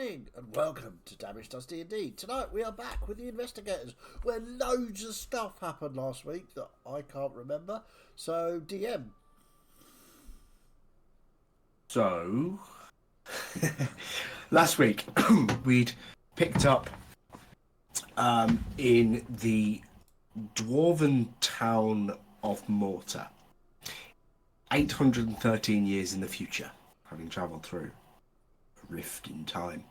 evening and welcome to Damage Does D&D. Tonight we are back with the Investigators, where loads of stuff happened last week that I can't remember. So, DM. So, last week we'd picked up in the dwarven town of Mortar, 813 years in the future, having travelled through a rift in time.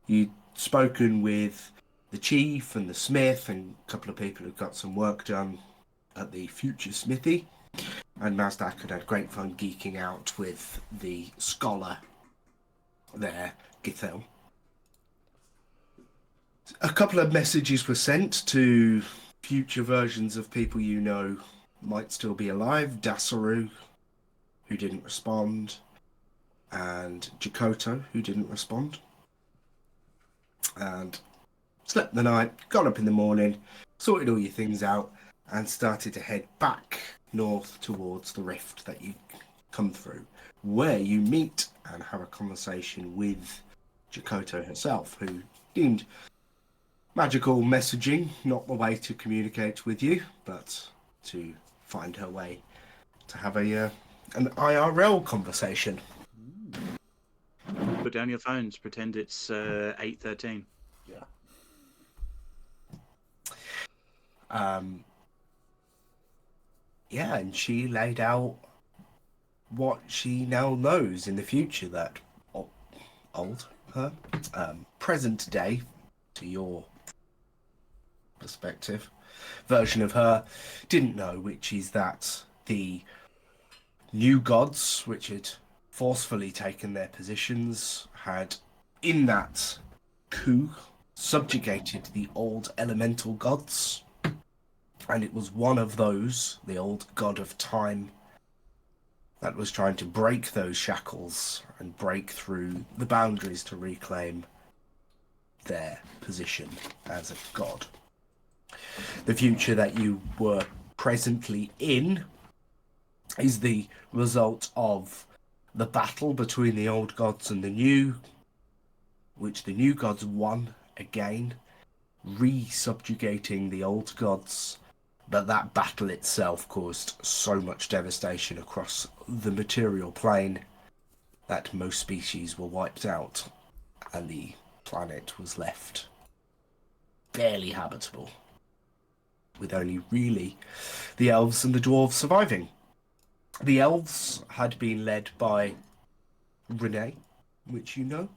You'd spoken with the chief and the smith and a couple of people who'd got some work done at the future smithy. And Mazdak had had great fun geeking out with the scholar there, Githel. A couple of messages were sent to future versions of people you know might still be alive. Dasaru, who didn't respond, and Jakoto, who didn't respond. And slept the night, got up in the morning, sorted all your things out, and started to head back north towards the rift that you come through, where you meet and have a conversation with Jakoto herself, who deemed magical messaging not the way to communicate with you, but to find her way to have an IRL conversation. Put down your phones, pretend it's 8:13. Yeah. Yeah, and she laid out what she now knows in the future that present day, to your perspective, version of her didn't know, which is that the new gods, which had forcefully taken their positions, had, in that coup, subjugated the old elemental gods. And it was one of those, the old god of time, that was trying to break those shackles and break through the boundaries to reclaim their position as a god. The future that you were presently in is the result of the battle between the old gods and the new, which the new gods won again, re-subjugating the old gods. But that battle itself caused so much devastation across the material plane that most species were wiped out, and the planet was left barely habitable, with only really the elves and the dwarves surviving. The elves had been led by Renee, which you know,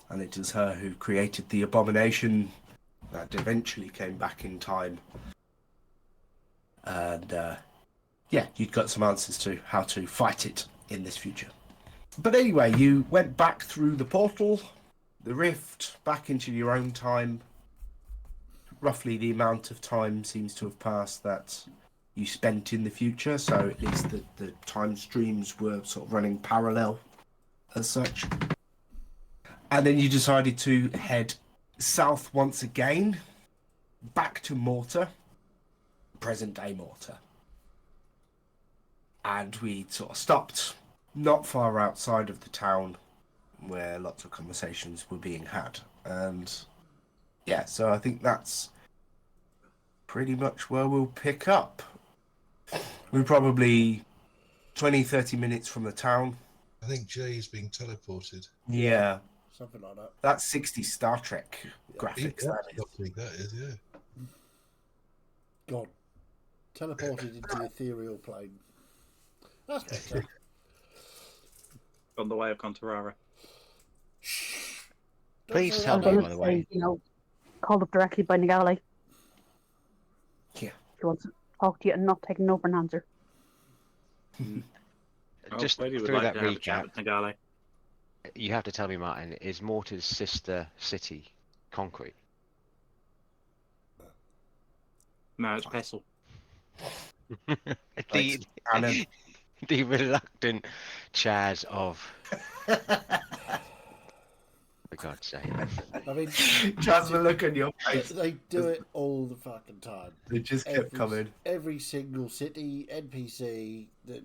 and it is her who created the abomination that eventually came back in time. And you'd got some answers to how to fight it in this future. But anyway, you went back through the portal, the rift, back into your own time. Roughly the amount of time seems to have passed that you spent in the future, so at least the time streams were sort of running parallel as such. And then you decided to head south once again, back to Mortar, present-day Mortar. And we sort of stopped not far outside of the town where lots of conversations were being had. And yeah, so I think that's pretty much where we'll pick up. We're probably 20, 30 minutes from the town. I think Jay's being teleported. Yeah. Something like that. That's 60 Star Trek graphics, that is. Lovely, that is, yeah. God. Teleported into the ethereal plane. That's better. On the way of Contarara. Please Don't say tell that. me, by the way. Called up directly by Nagali. Yeah. He wants to talk to you and not take no for an answer. Just Lady would through like that to have a chat recap, with Nagale. you have to tell me, Martin, is Mortar's sister city concrete? No, it's Pestle. the, Alan. the reluctant Chaz of... For God's sake. I mean, Just the look on your face. they do it all the fucking time. They just kept coming. Every single city, NPC, that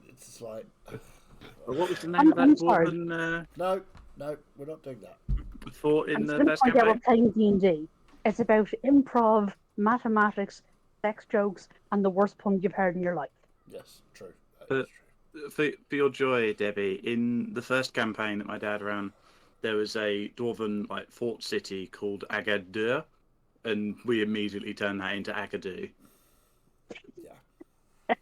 it's just like, Well, what was the name of I'm that sorry. dwarven No, we're not doing that. fort in I'm the just going to first point out we're campaign? playing D&D. It's about improv, mathematics, sex jokes, and the worst puns you've heard in your life. Yes, true. That Uh, is true. For your joy, Debbie, in the first campaign that my dad ran, there was a dwarven fort city called Agadir, and we immediately turned that into Agadu. Yeah.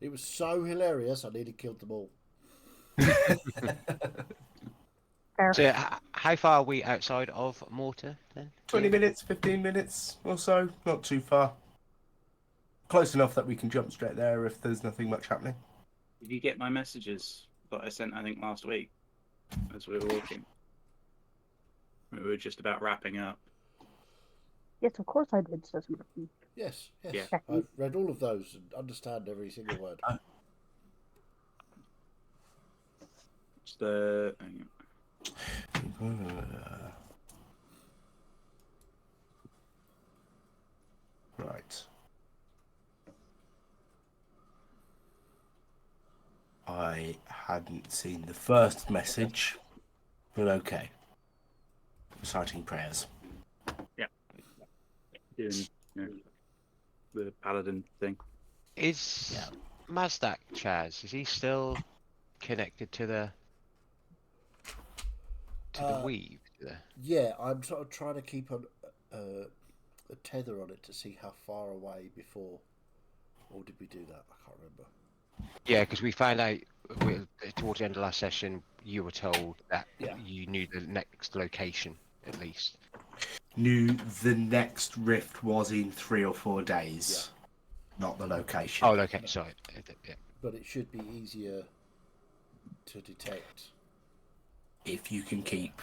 It was so hilarious, I nearly killed them all. Fair. So, how far are we outside of Mortar then? 20 minutes, 15 minutes or so, not too far. Close enough that we can jump straight there if there's nothing much happening. Did you get my messages that I sent, I think, last week as we were walking? We were just about wrapping up. Yes, of course I did. Says Martin. Yes, yes. Yeah. I've read all of those and understand every single word. It's the... Right. I hadn't seen the first message, but okay. Reciting prayers. Doing, the paladin thing. Is Mazdak Chaz? Is he still connected to the weave? Yeah, I'm sort of trying to keep a tether on it to see how far away before. Or did we do that? I can't remember. Yeah, because we found out towards the end of last session, you were told that Yeah. you knew the next location at least. Knew the next rift was in 3 or 4 days, not the location. Oh, okay, sorry. Yeah. But it should be easier to detect. If you can keep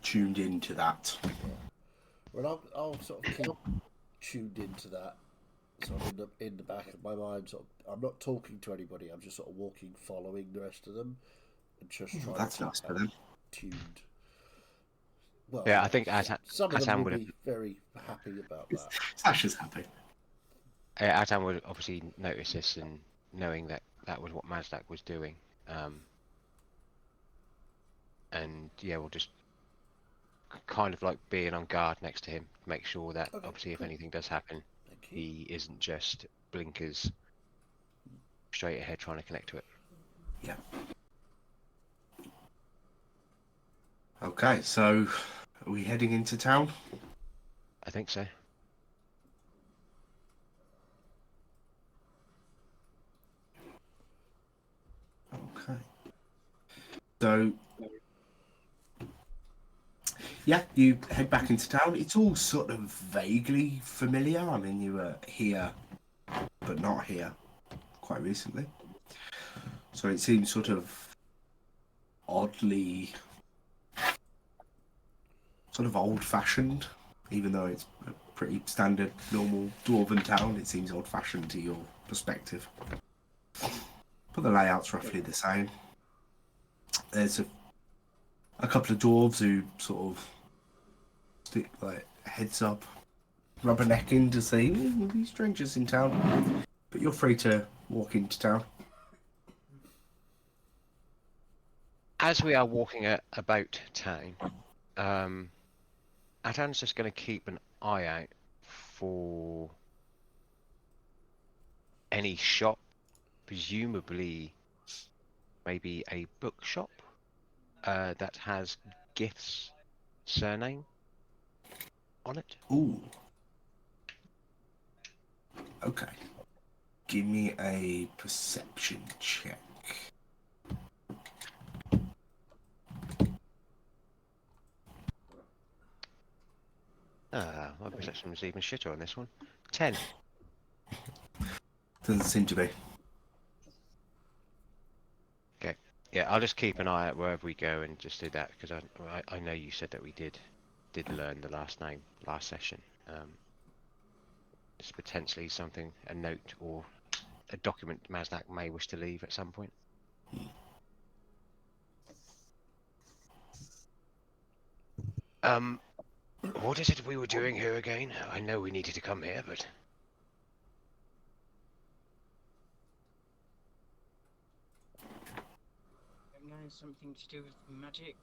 tuned into that. Well, I'll sort of keep tuned into that, sort of in the back of my mind. Sort of, I'm not talking to anybody. I'm just sort of walking, following the rest of them, and just trying. That's to nice keep for them. tuned. Well, Yeah, I think some of them Atan will would be very happy about that. Sasha's happy. Atan would obviously notice this and knowing that that was what Mazdak was doing. And yeah, we'll just kind of like being on guard next to him, make sure that Okay, obviously if cool. anything does happen, Thank you. he isn't just blinkers straight ahead trying to connect to it. Yeah. Okay, so are we heading into town? I think so. Okay. So, yeah, you head back into town. It's all sort of vaguely familiar. I mean, you were here, but not here quite recently. So it seems sort of oddly, sort of old-fashioned, even though it's a pretty standard, normal dwarven town. It seems old-fashioned to your perspective. But the layout's roughly the same. There's a couple of dwarves who sort of stick like heads up, rubbernecking to see these strangers in town. But you're free to walk into town. As we are walking about town, Atan's just going to keep an eye out for any shop, presumably maybe a bookshop that has Gith's surname on it. Ooh. Okay. Give me a perception check. My perception was even shitter on this one. 10. Doesn't seem to be. Okay. Yeah, I'll just keep an eye out wherever we go and just do that because I know you said that we did learn the last name last session. It's potentially something, a note or a document Mazdak may wish to leave at some point. What is it we were doing here again? I know we needed to come here, but something to do with magic.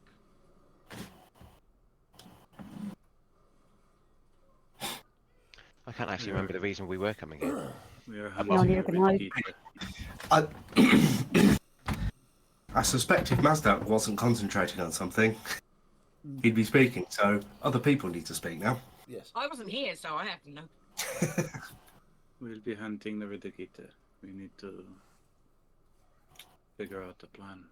I can't actually remember the reason we were coming here. We are No, hunting neither the can I. Ridgekeeper. I suspect if Mazdak wasn't concentrating on something, he'd be speaking. So other people need to speak now. Yes. I wasn't here, so I have to know. We'll be hunting the Ridgekeeper. We need to figure out the plan.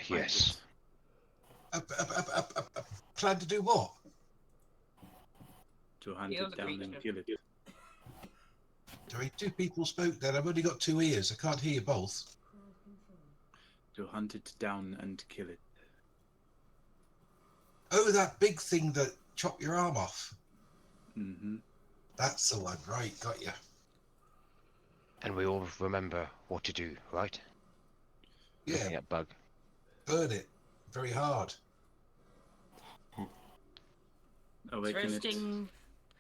Yes. A plan to do what? To hunt Kill it the down and creature. kill it. Sorry, two people spoke then. I've only got 2 ears. I can't hear you both. To hunt it down and kill it. Oh, that big thing that chopped your arm off. Mm-hmm. That's the one. Right, got you. And we all remember what to do, right? Looking Yeah, at Bug. burn it very hard. Awaken it. Thrusting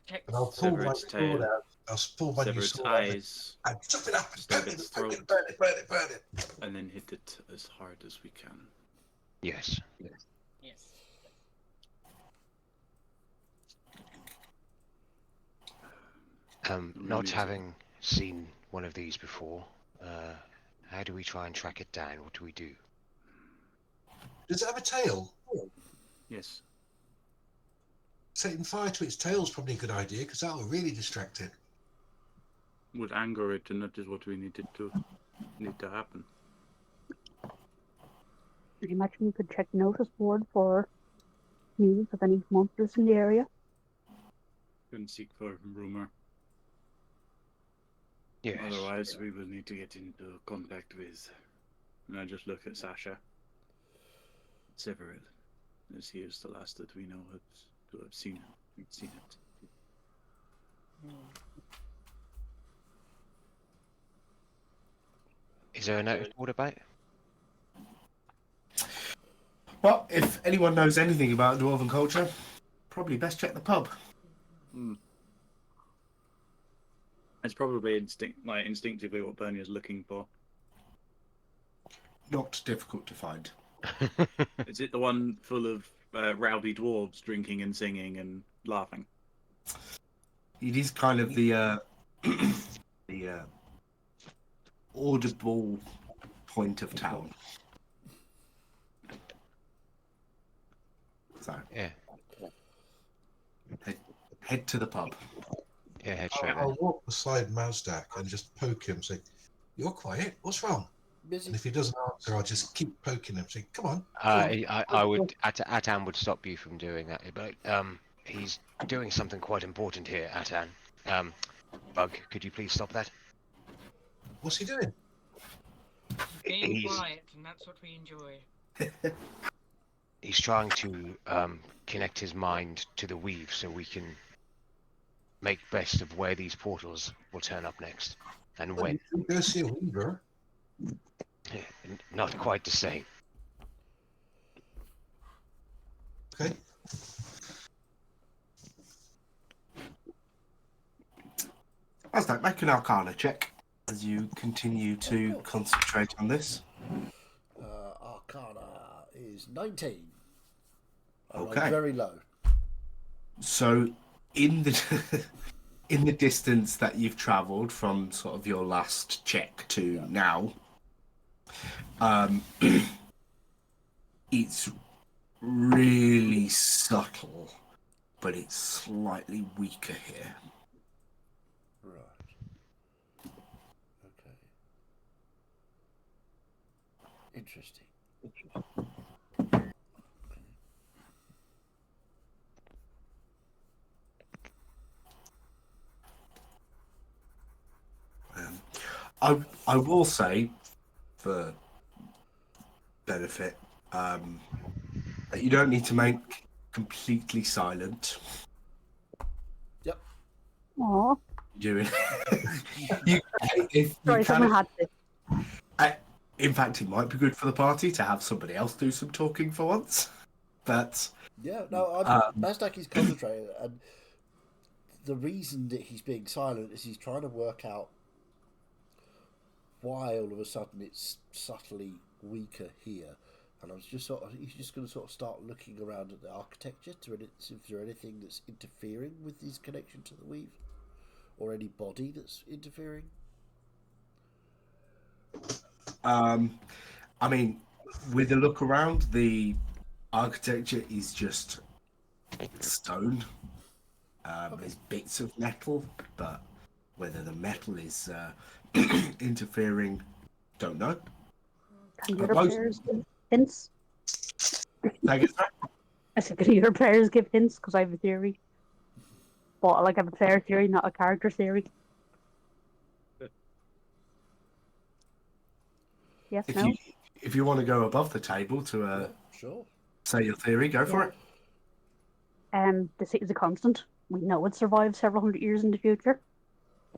protects. And I'll pull Sever my its sword tail. out. I'll pull my Sever new its sword out eyes. and chop it up and Stab burn its it, burn throat. it, burn it, burn it, burn it. And then hit it as hard as we can. Yes. Yes. Not Music. having seen one of these before, how do we try and track it down? What do we do? Does it have a tail? Yes. Setting fire to its tail is probably a good idea because that will really distract it. Would anger it, and that is what we need to happen. I imagine you could check notice board for news of any monsters in the area. Couldn't seek for rumor. Yes. Otherwise, we will need to get into contact with. And I just look at Sasha. Several, as he is the last that we know to have seen it. Is there a notice board about? Well, if anyone knows anything about dwarven culture, probably best check the pub. It's probably instinctively what Bernie is looking for. Not difficult to find. Is it the one full of rowdy dwarves drinking and singing and laughing? It is kind of the audible point of town. So Yeah. head to the pub. Yeah, head straight there. I'll walk beside Mazdak and just poke him, say, "You're quiet. What's wrong?" Busy. And if he doesn't answer, I'll just keep poking him, say, "Come on." I would. Atan would stop you from doing that, but he's doing something quite important here, Atan. Bug, could you please stop that? What's he doing? Being He's- quiet, and that's what we enjoy. He's trying to connect his mind to the weave so we can make best of where these portals will turn up next and when. You go see a weaver. Not quite the same. Okay. As that, make an Arcana check as you continue to concentrate on this. Arcana is 19. I rolled Okay. very low. So, in the in the distance that you've travelled from sort of your last check to now, it's really subtle, but it's slightly weaker here. Right. Okay. Interesting. I will say, for benefit, that you don't need to make completely silent. Yep. Aw, Doing you, if you sorry, can, someone had to. in fact, it might be good for the party to have somebody else do some talking for once. But Yeah, no, Mazdak is concentrating, and the reason that he's being silent is he's trying to work out why all of a sudden it's subtly weaker here. And I was just he's just going to sort of start looking around at the architecture to see if there's anything that's interfering with his connection to the weave, or any body that's interfering. I mean, with a look around, the architecture is just stone. There's bits of metal, but whether the metal is interfering, don't know. Can your But most- players give hints? Like it's I said, can your players give hints? Because I have a theory. But like, I have a player theory, not a character theory. Yes, if no? you want to go above the table to Yeah, sure. say your theory, go for it. The seat is a constant. We know it survives several hundred years in the future.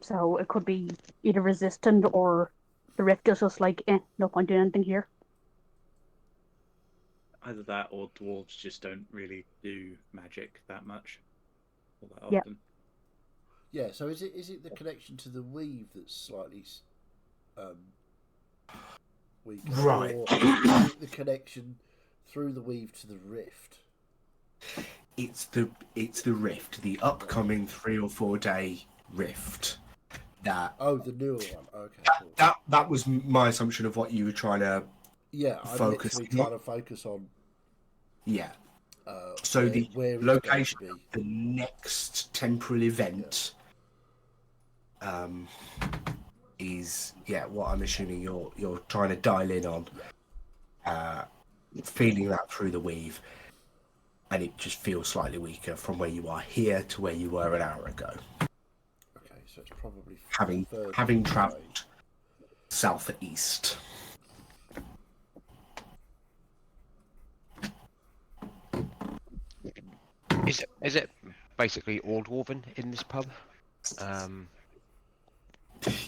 So it could be either resistant or the rift is just like, no point doing anything here. Either that or dwarves just don't really do magic that much or that Yep. often. Yeah. So is it the connection to the weave that's slightly weaker, Right. or is it the connection through the weave to the rift? It's the rift, the upcoming 3 or 4 day rift. That Oh, the newer one. Okay. Cool. that was my assumption of what you were trying to. Yeah, I'm Focus literally on- trying to focus on. Yeah. So the where it's location going of to the next temporal event is what I'm assuming you're trying to dial in on. Feeling that through the weave, and it just feels slightly weaker from where you are here to where you were an hour ago. Okay, so it's probably Having further having away. travelled southeast. Is it basically all dwarven in this pub?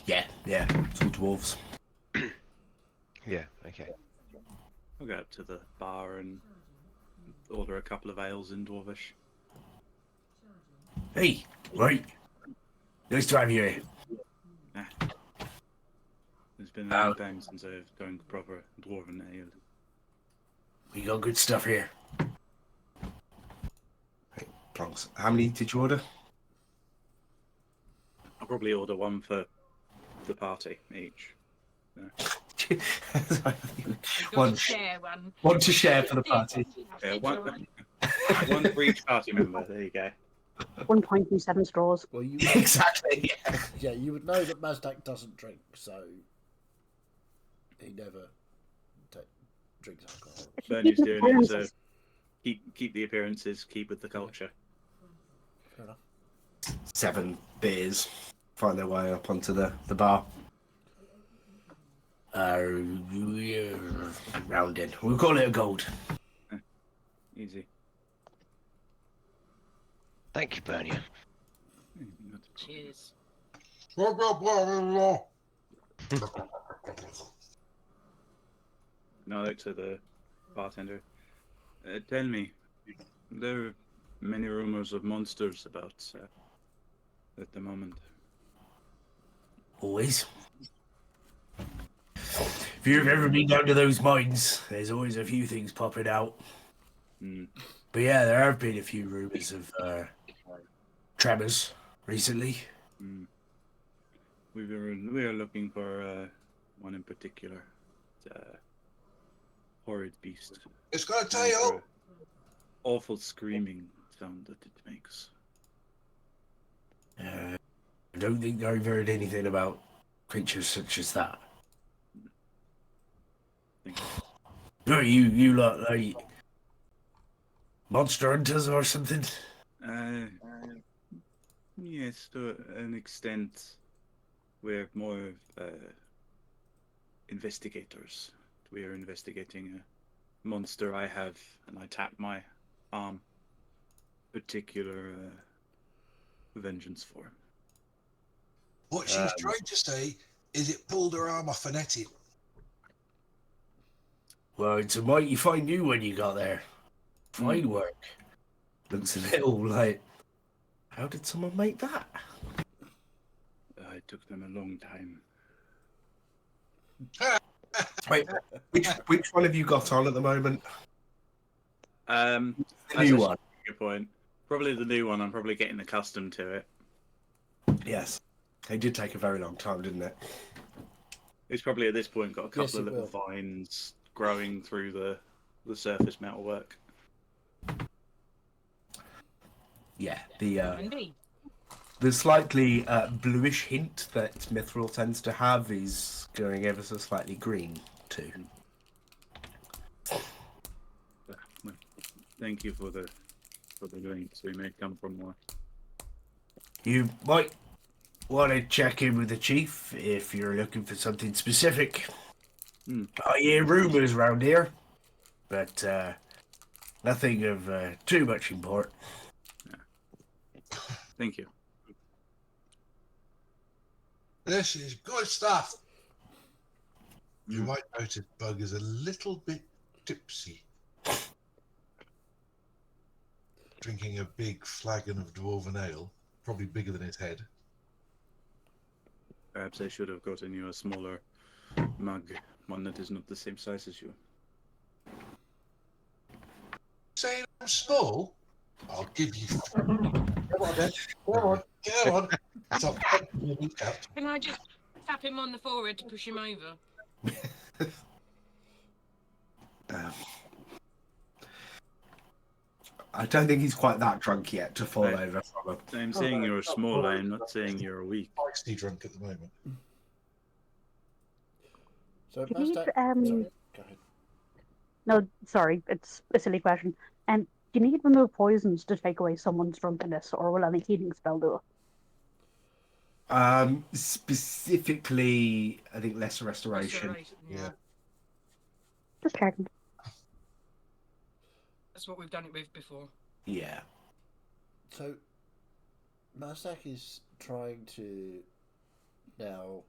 Yeah, it's all dwarves. Yeah. Okay. I'll go up to the bar and order a couple of ales in Dwarvish. Hey, right. Nice to have you here. It's been a long time since I've drank proper dwarven ale. We got good stuff here. Hey, Plonks. How many did you order? I'll probably order one for the party each. We've got one, to share one. one to share for the party. Yeah, one for each party member. There you go. 1.27 straws. Well, you Exactly. yeah, you would know that Mazdak doesn't drink, so he never drinks alcohol. Bernie's Keep doing it, so appearances. keep the appearances, keep with the culture. Fair enough. 7 beers find their way up onto the bar. Round in. We'll call it a gold. Easy. Thank you, Bernie. Cheers. Blah, blah, blah, blah, blah. Now look to the bartender. Tell me, there are many rumors of monsters about at the moment. Always. If you've ever been down to those mines, there's always a few things popping out. Mm. But yeah, there have been a few rumours of tremors recently. Mm. We are looking for one in particular. It's a horrid beast. It's got a tail. Awful screaming sound that it makes. I don't think I've heard anything about creatures such as that. No, you lot like monster hunters or something? Yes, to an extent. We're more investigators. We are investigating a monster I have, and I tap my arm. Particular vengeance for. What she's trying to say is it pulled her arm off and ate it. Well, it's a mighty fine new when you got there. Fine work. Looks a little like, how did someone make that? It took them a long time. Wait, which one have you got on at the moment? The The new one. Good point. Probably the new one. I'm probably getting accustomed to it. Yes. It did take a very long time, didn't it? It's probably at this point got a couple Yes, of it little vines growing through the surface metalwork. Yeah. Indeed. The slightly bluish hint that Mithril tends to have is going ever so slightly green too. Thank you for the links. We may come from more. You might want to check in with the chief if you're looking for something specific. I hear rumours around here, but nothing of too much import. Thank you. This is good stuff. You might notice Bug is a little bit tipsy. Drinking a big flagon of dwarven ale, probably bigger than his head. Perhaps I should have gotten you a smaller mug, one that is not the same size as you. Saying I'm small? I'll give you. Come on, then. Come on. Stop. Can I just tap him on the forehead to push him over? I don't think he's quite that drunk yet to fall Right. over from him. I'm saying you're small. I'm not saying you're weak. Feisty drunk at the moment. So, Do you need, Mazdak, sorry, go ahead. No, sorry, it's a silly question. Do you need remove poisons to take away someone's drunkenness, or will any healing spell do it? Specifically, I think lesser restoration. Yeah. Just checking. That's what we've done it with before. Yeah. So, Mazdak is trying to now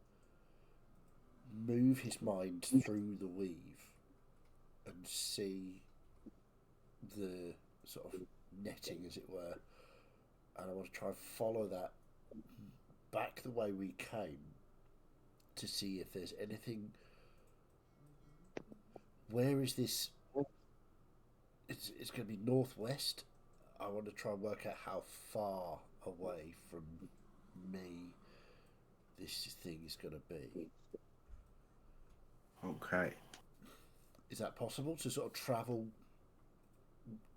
move his mind through the weave and see the sort of netting, as it were, and I want to try and follow that back the way we came to see if there's anything. Where is this? It's going to be northwest. I want to try and work out how far away from me this thing is going to be. Okay. Is that possible to sort of travel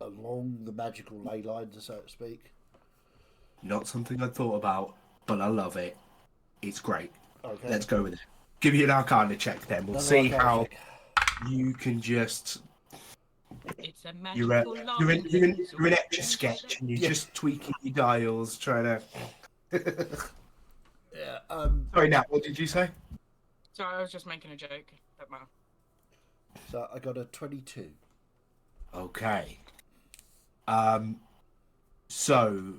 along the magical ley lines, so to speak? Not something I thought about, but I love it. It's great. Okay. Let's go with it. Give me an Arcana check then. We'll see Arcana how check. you can just. It's a You're magical an etch a sketch and you're Yeah. just tweaking your dials, trying to. Yeah. Sorry, Nat, what did you say? Sorry, I was just making a joke. Don't matter. So I got a 22. Okay. So,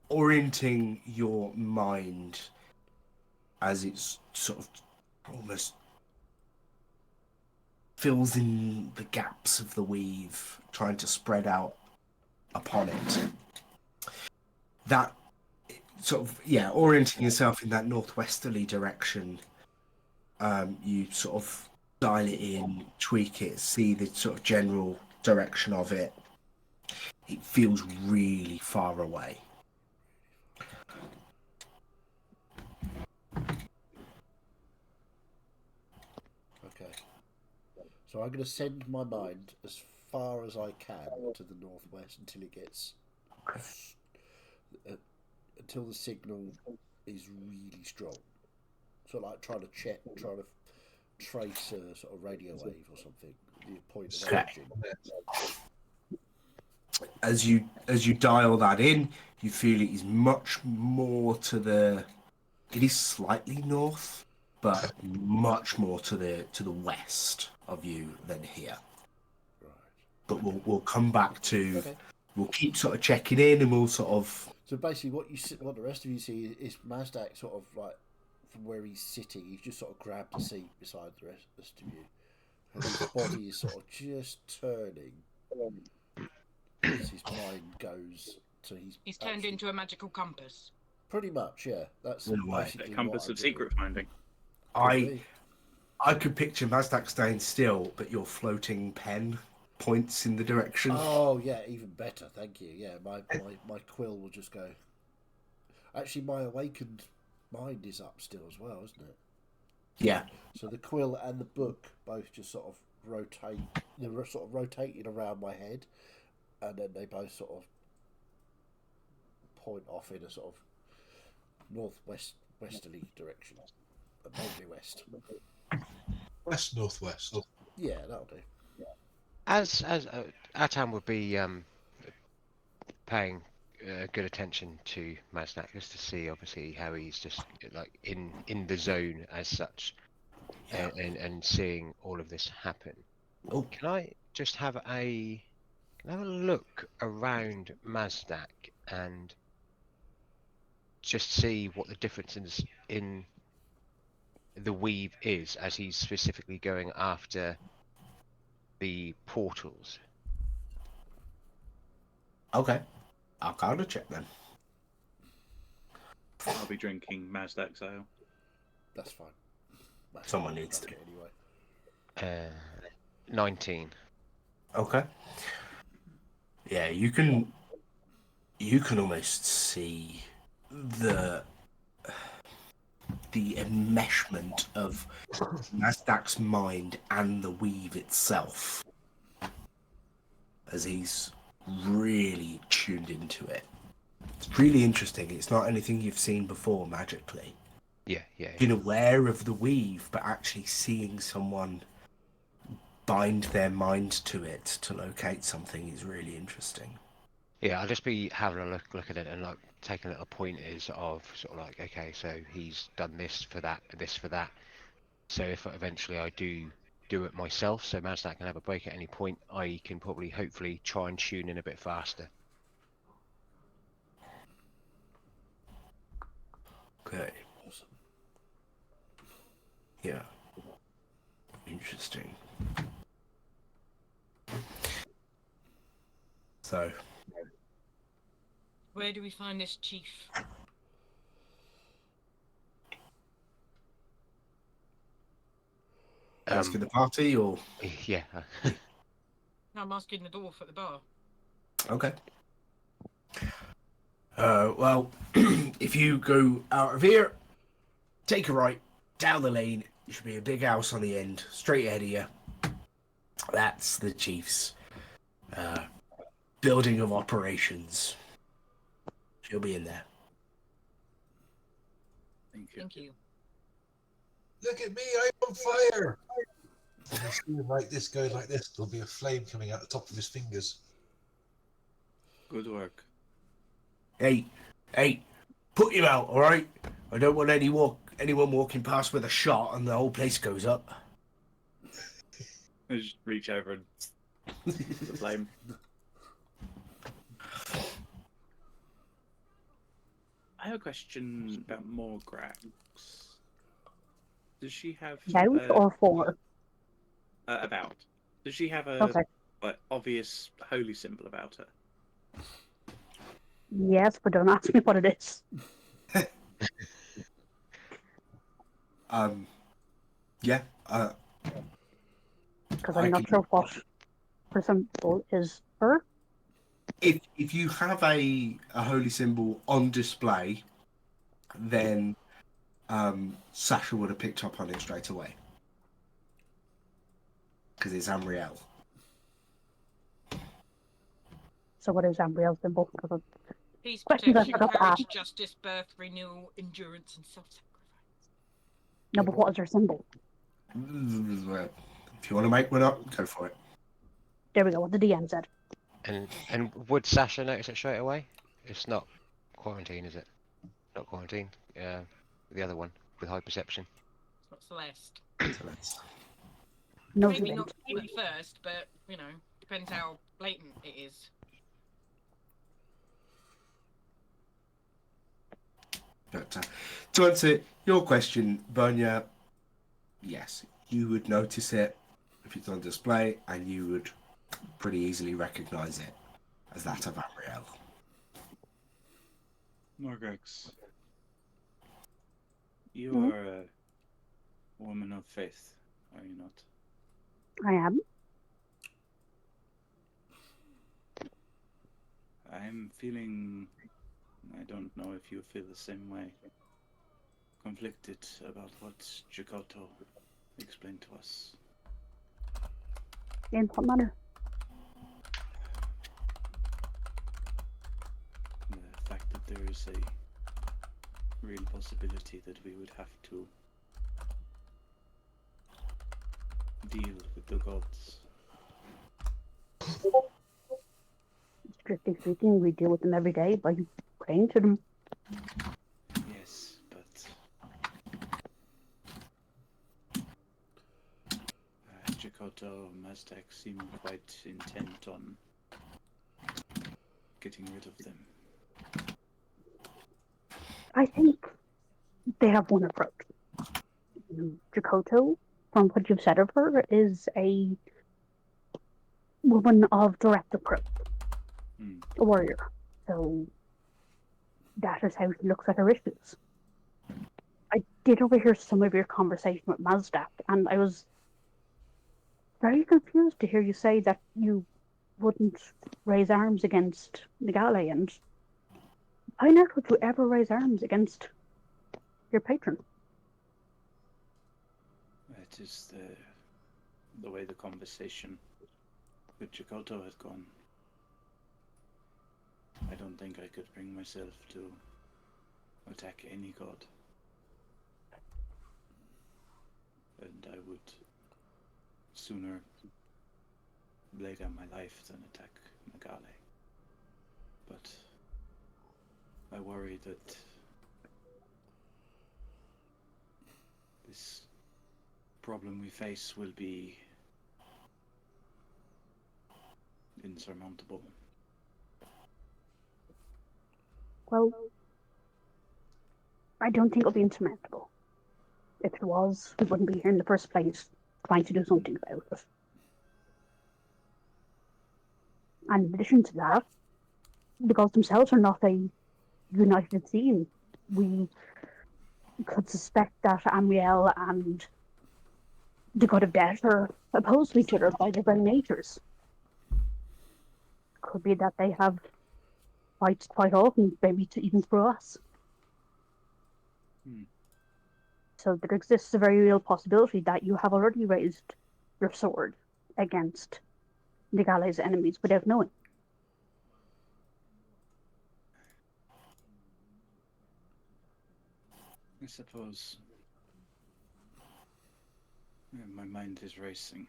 orienting your mind as it's sort of almost fills in the gaps of the weave, trying to spread out upon it. That sort of, orienting yourself in that northwesterly direction, you sort of dial it in, tweak it, see the sort of general direction of it. It feels really far away. Okay. So I'm going to send my mind as far as I can to the northwest until it gets. Until the signal is really strong. So, like trying to trace a sort of radio wave or something. The point of Okay. origin. As you dial that in, you feel it is much more to the. It is slightly north, but much more to the west of you than here. Right. But we'll come back to. Okay. We'll keep sort of checking in, and we'll sort of. So basically, what the rest of you see is Mazdak sort of like from where he's sitting. He's just sort of grabbed a seat beside the rest of you, and his body is sort of just turning as his mind goes to. He's turned actually- into a magical compass. Pretty much, yeah. That's In a way. basically A compass what I'm of secret finding. doing. I could picture Mazdak staying still, but your floating pen points in the direction. Oh yeah, even better. Thank you. Yeah, my quill will just go. Actually, my awakened mind is up still as well, isn't it? Yeah. So the quill and the book both just sort of rotate. They're sort of rotating around my head, and then they both sort of point off in a sort of westerly direction, mainly west. West northwest. Yeah, that'll do. As Atan would be paying good attention to Maznak just to see, obviously, how he's just like in the zone as such, Yeah. and seeing all of this happen. Oh. Can I just have a look around Mazdak and just see what the difference in the weave is, as he's specifically going after the portals? Okay. I'll go to check then. I'll be drinking Mazdak's ale. That's fine. Someone needs to. Anyway. 19. Okay. Yeah, you can almost see the enmeshment of Mazdak's mind and the weave itself as he's really tuned into it. It's really interesting. It's not anything you've seen before magically. Yeah. Being aware of the weave, but actually seeing someone bind their mind to it to locate something is really interesting. Yeah, I'll just be having a look at it and like taking little pointers of sort of like, okay, so he's done this for that, this for that. So if eventually I do it myself, so Mazdak can have a break at any point, I can probably hopefully try and tune in a bit faster. Okay. Awesome. Yeah. Interesting. So, Where do we find this chief? asking the party or Yeah. No, I'm asking the dwarf at the bar. okay. Well, if you go out of here, take a right down the lane. There should be a big house on the end, straight ahead of you. That's the chief's building of operations. She'll be in there. Thank you. Thank you. Look at me, I'm on fire! And you see him like this, going like this. There'll be a flame coming out the top of his fingers. Good work. Hey, put him out, all right? I don't want anyone walking past with a shot and the whole place goes up. I just reach over and the flame. I have a question about Morgrax. Does she have Out or for? about? Does she have a Okay. like obvious holy symbol about her? Yes, but don't ask me what it is. Yeah. Because I I'm not can- sure what her symbol is her. If you have a holy symbol on display, then Sasha would have picked up on it straight away. Because it's Amriel. So what is Ambriel's symbol? 'Cause Peace, Questions I protection, forgot to courage, ask. justice, birth, renewal, endurance, and self-sacrifice. no, but what is her symbol? If you want to make one up, go for it. There we go. What the DM said. And would Sasha notice it straight away? It's not quarantine, is it? Not quarantine. The other one with high perception. It's not Celeste. So that's... No, Maybe she not didn't. maybe first, but you know, depends how blatant it is. But to answer your question, Bernia, yes, you would notice it if it's on display, and you would pretty easily recognise it as that of Amriel. Morgrax, you Mhm. are a woman of faith. are you not? I am. I'm feeling. I don't know if you feel the same way. Conflicted about what Jakoto explained to us. In what manner? The fact that there is a real possibility that we would have to deal with the gods. Strictly speaking, we deal with them every day by praying to them. Yes, but Jakoto and Mazdak seem quite intent on getting rid of them. I think they have one approach. Jakoto, from what you've said of her, is a woman of direct approach, a warrior. So that is how she looks at her issues. I did overhear some of your conversation with Mazdak, and I was very confused to hear you say that you wouldn't raise arms against Nigale, and why not would you ever raise arms against your patron? It is the way the conversation with Jakoto has gone. I don't think I could bring myself to attack any god. And I would sooner lay down my life than attack Nigale. But I worry that this problem we face will be insurmountable. Well, I don't think it'll be insurmountable. If it was, we wouldn't be here in the first place trying to do something about it. And in addition to that, the gods themselves are not a united team. We could suspect that Amriel and the god of death are opposed to each other by their very natures. Could be that they have fights quite often, maybe even through us. So there exists a very real possibility that you have already raised your sword against Nigale's enemies without knowing. I suppose my mind is racing.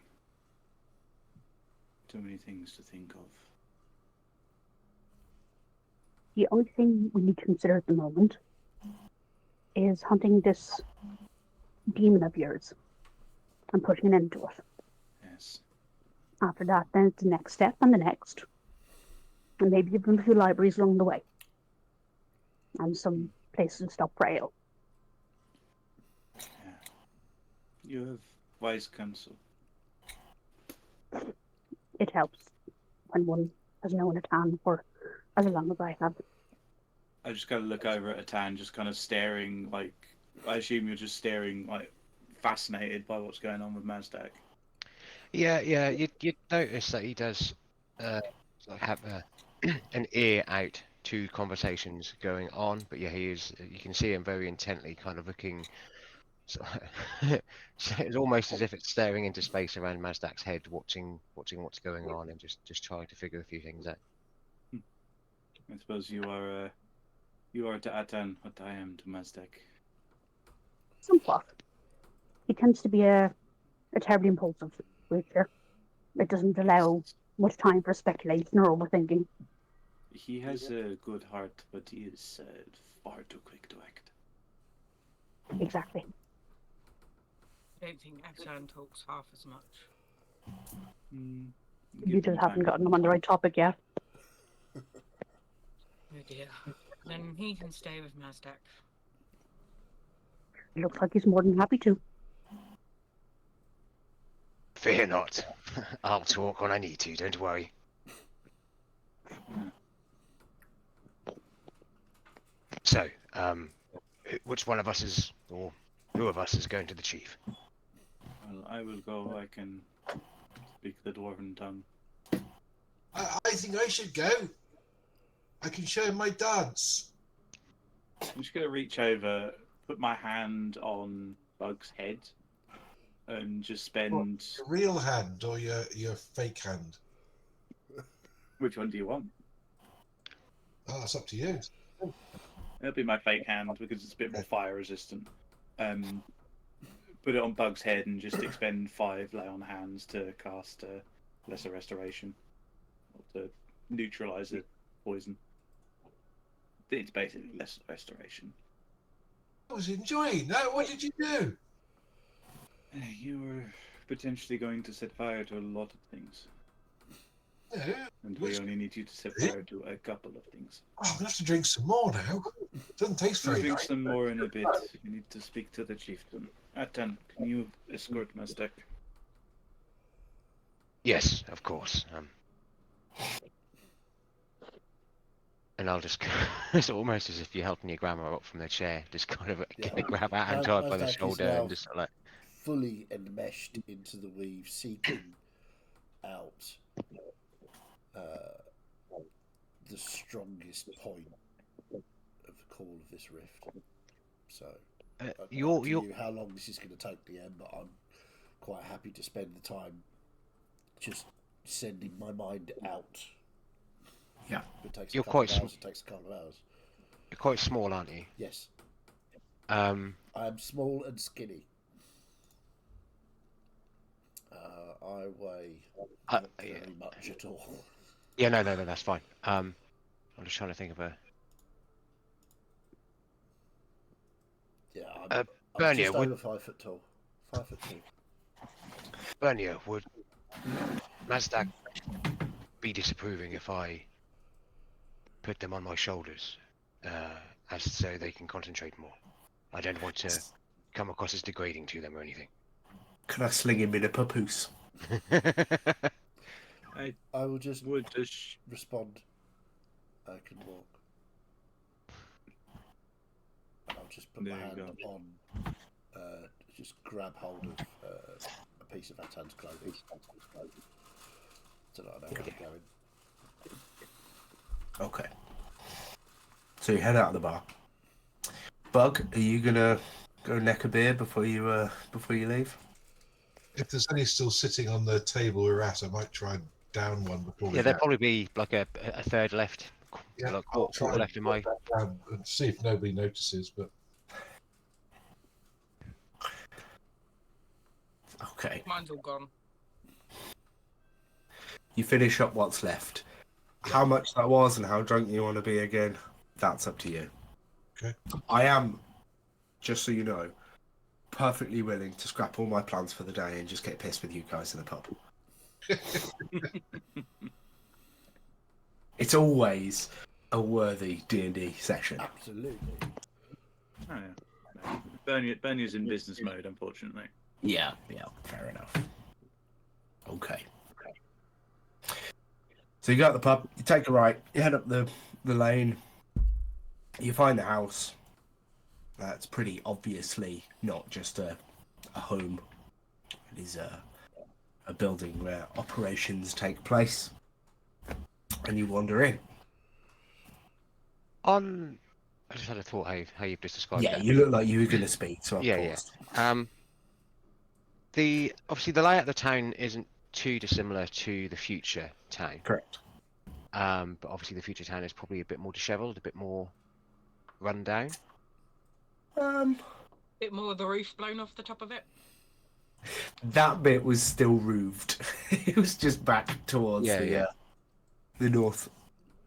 Too many things to think of. The only thing we need to consider at the moment is hunting this demon of yours and putting an end to it. Yes. After that, then it's the next step and the next. And maybe even a few libraries along the way. And some places to stop Braille. Yeah. You have wise counsel. It helps when one has known a tan for as long as I have. I just gotta look over at Atan, just kind of staring, like, I assume you're just staring, like, fascinated by what's going on with Mazdak. Yeah, you'd notice that he does have an ear out to conversations going on, but yeah, you can see him very intently kind of looking, so it's almost as if it's staring into space around Mazdak's head, watching what's going on and just trying to figure a few things out. I suppose you are to Atan what I am to Mazdak. Somewhat. He tends to be a terribly impulsive creature. It doesn't allow much time for speculation or overthinking. He has a good heart, but he is far too quick to act. Exactly. I don't think Atan talks half as much. You just haven't gotten him on the right topic yet. Oh dear. Then he can stay with Mazdak. It looks like he's more than happy to. Fear not. I'll talk when I need to, don't worry. So, which one of us is, or who of us is going to the chief? Well, I will go. I can speak the dwarven tongue. I think I should go. I can show my dance. I'm just gonna reach over, put my hand on Bug's head, and just spend. Your real hand or your fake hand? Which one do you want? Oh, it's up to you. It'll be my fake hand because it's a bit more fire resistant. Put it on Bug's head and just expend 5 lay on hands to cast lesser restoration, or to neutralize the poison. It's basically lesser restoration. I was enjoying that. What did you do? You were potentially going to set fire to a lot of things, Yeah. and we only need you to set fire to a couple of things. Oh, I'm gonna have to drink some more now. Doesn't taste We'll very drink nice. some more in a bit. You need to speak to the chieftain. Atan, can you escort Mazdak? Yes, of course. And I'll just, it's almost as if you're helping your grandma up from the chair, just kind of Yeah. grab her hand tied by the Mazdak is shoulder now and just like, fully enmeshed into the weave, seeking out the strongest point of the call of this rift. So, up to you're you how long this is going to take, Leanne, but I'm quite happy to spend the time just sending my mind out. Yeah. If it takes You're a couple quite of hours, it takes a couple of hours. you're quite small, aren't you? Yes, Um, I am small and skinny. I weigh not yeah. very much at all. Yeah, no, that's fine. I'm just trying to think of a. Yeah, I'm Bernier, just would over 5 foot tall. 5'2". Bernier, would Mazdak be disapproving if I put them on my shoulders, as so they can concentrate more? I don't want to come across as degrading to them or anything. Can I sling him in a papoose? I will just Would respond. I can walk. And I'll just put my There you hand go. on, just grab hold of a piece of Atan's clothing. So that I know where I'm going. Okay. So you head out of the bar. Bug, are you gonna go neck a beer before you leave? If there's any still sitting on the table we're at, I might try and down one before we Yeah, there'd go. probably be like a third left, Yeah, like I'll quarter try left in my. and see if nobody notices. But Okay. Mine's all gone. You finish up what's left. How much that was and how drunk you want to be again, that's up to you. Okay. I am, just so you know, perfectly willing to scrap all my plans for the day and just get pissed with you guys in the pub. It's always a worthy D&D session. Absolutely. Oh, yeah. Bernier's in business mode, unfortunately. Yeah, fair enough. Okay. So you go to the pub, you take a right, you head up the lane, you find the house. That's pretty obviously not just a home. It is a building where operations take place. And you wander in. I just had a thought how you've just described Yeah, that. you look like you were going to speak, so of Yeah. course. Obviously the layout of the town isn't too dissimilar to the future town. Correct. But obviously the future town is probably a bit more dishevelled, a bit more run down. Bit more of the roof blown off the top of it. That bit was still roofed. It was just back towards the north.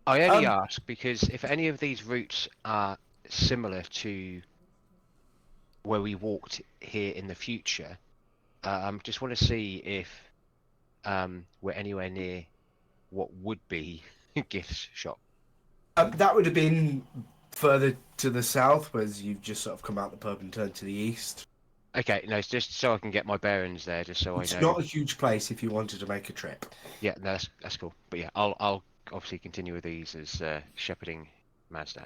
I only ask because if any of these routes are similar to where we walked here in the future, just want to see if we're anywhere near what would be a gift shop. That would have been further to the south, whereas you've just sort of come out the pub and turned to the east. Okay, no, it's just so I can get my bearings there, just so It's I know. not a huge place if you wanted to make a trip. Yeah, no, that's cool. But yeah, I'll obviously continue with these as shepherding Mazdak.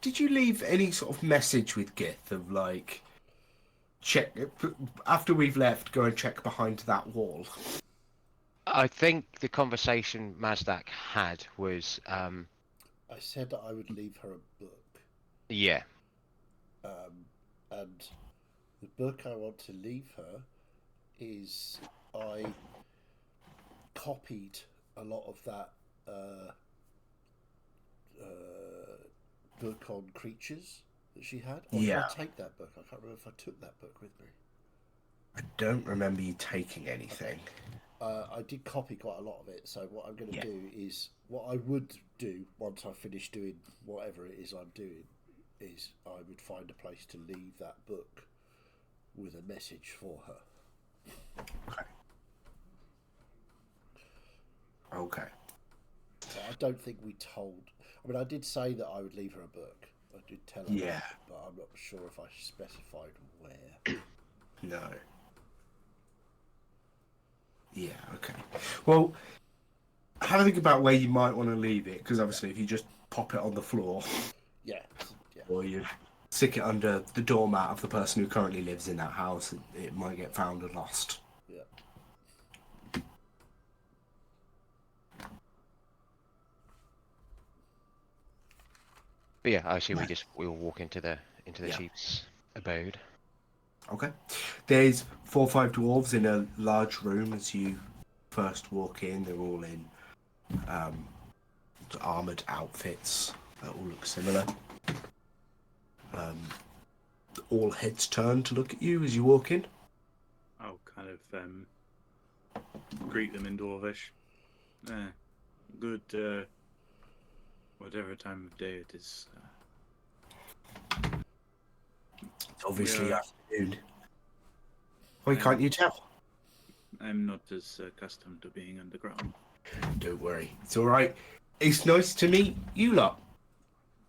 Did you leave any sort of message with Gith of like, check after we've left. Go and check behind that wall. I think the conversation Mazdak had was, I said that I would leave her a book, yeah, and the book I want to leave her is I copied a lot of that book on creatures that she had. Or did Yeah. I take that book? I can't remember if I took that book with me. I don't remember you taking anything. I did copy quite a lot of it, so what I'm going to Yeah. do is what I would do once I finish doing whatever it is I'm doing is I would find a place to leave that book with a message for her. Okay. But I don't think we told. I mean, I did say that I would leave her a book. I did tell her, Yeah. but I'm not sure if I specified where. No. Yeah, okay. Well, have a think about where you might want to leave it, because obviously if you just pop it on the floor, Yeah, yeah. or you stick it under the doormat of the person who currently lives in that house, it might get found and lost. Yeah. but yeah, I assume we'll walk into the Yeah. chief's abode. Okay. There's 4 or 5 dwarves in a large room as you first walk in. They're all in armoured outfits that all look similar. All heads turn to look at you as you walk in. I'll kind of greet them in Dwarvish. Good, whatever time of day it is. It's obviously Yeah. afternoon. Why can't you tell? I'm not as accustomed to being underground. Don't worry. It's alright. It's nice to meet you lot.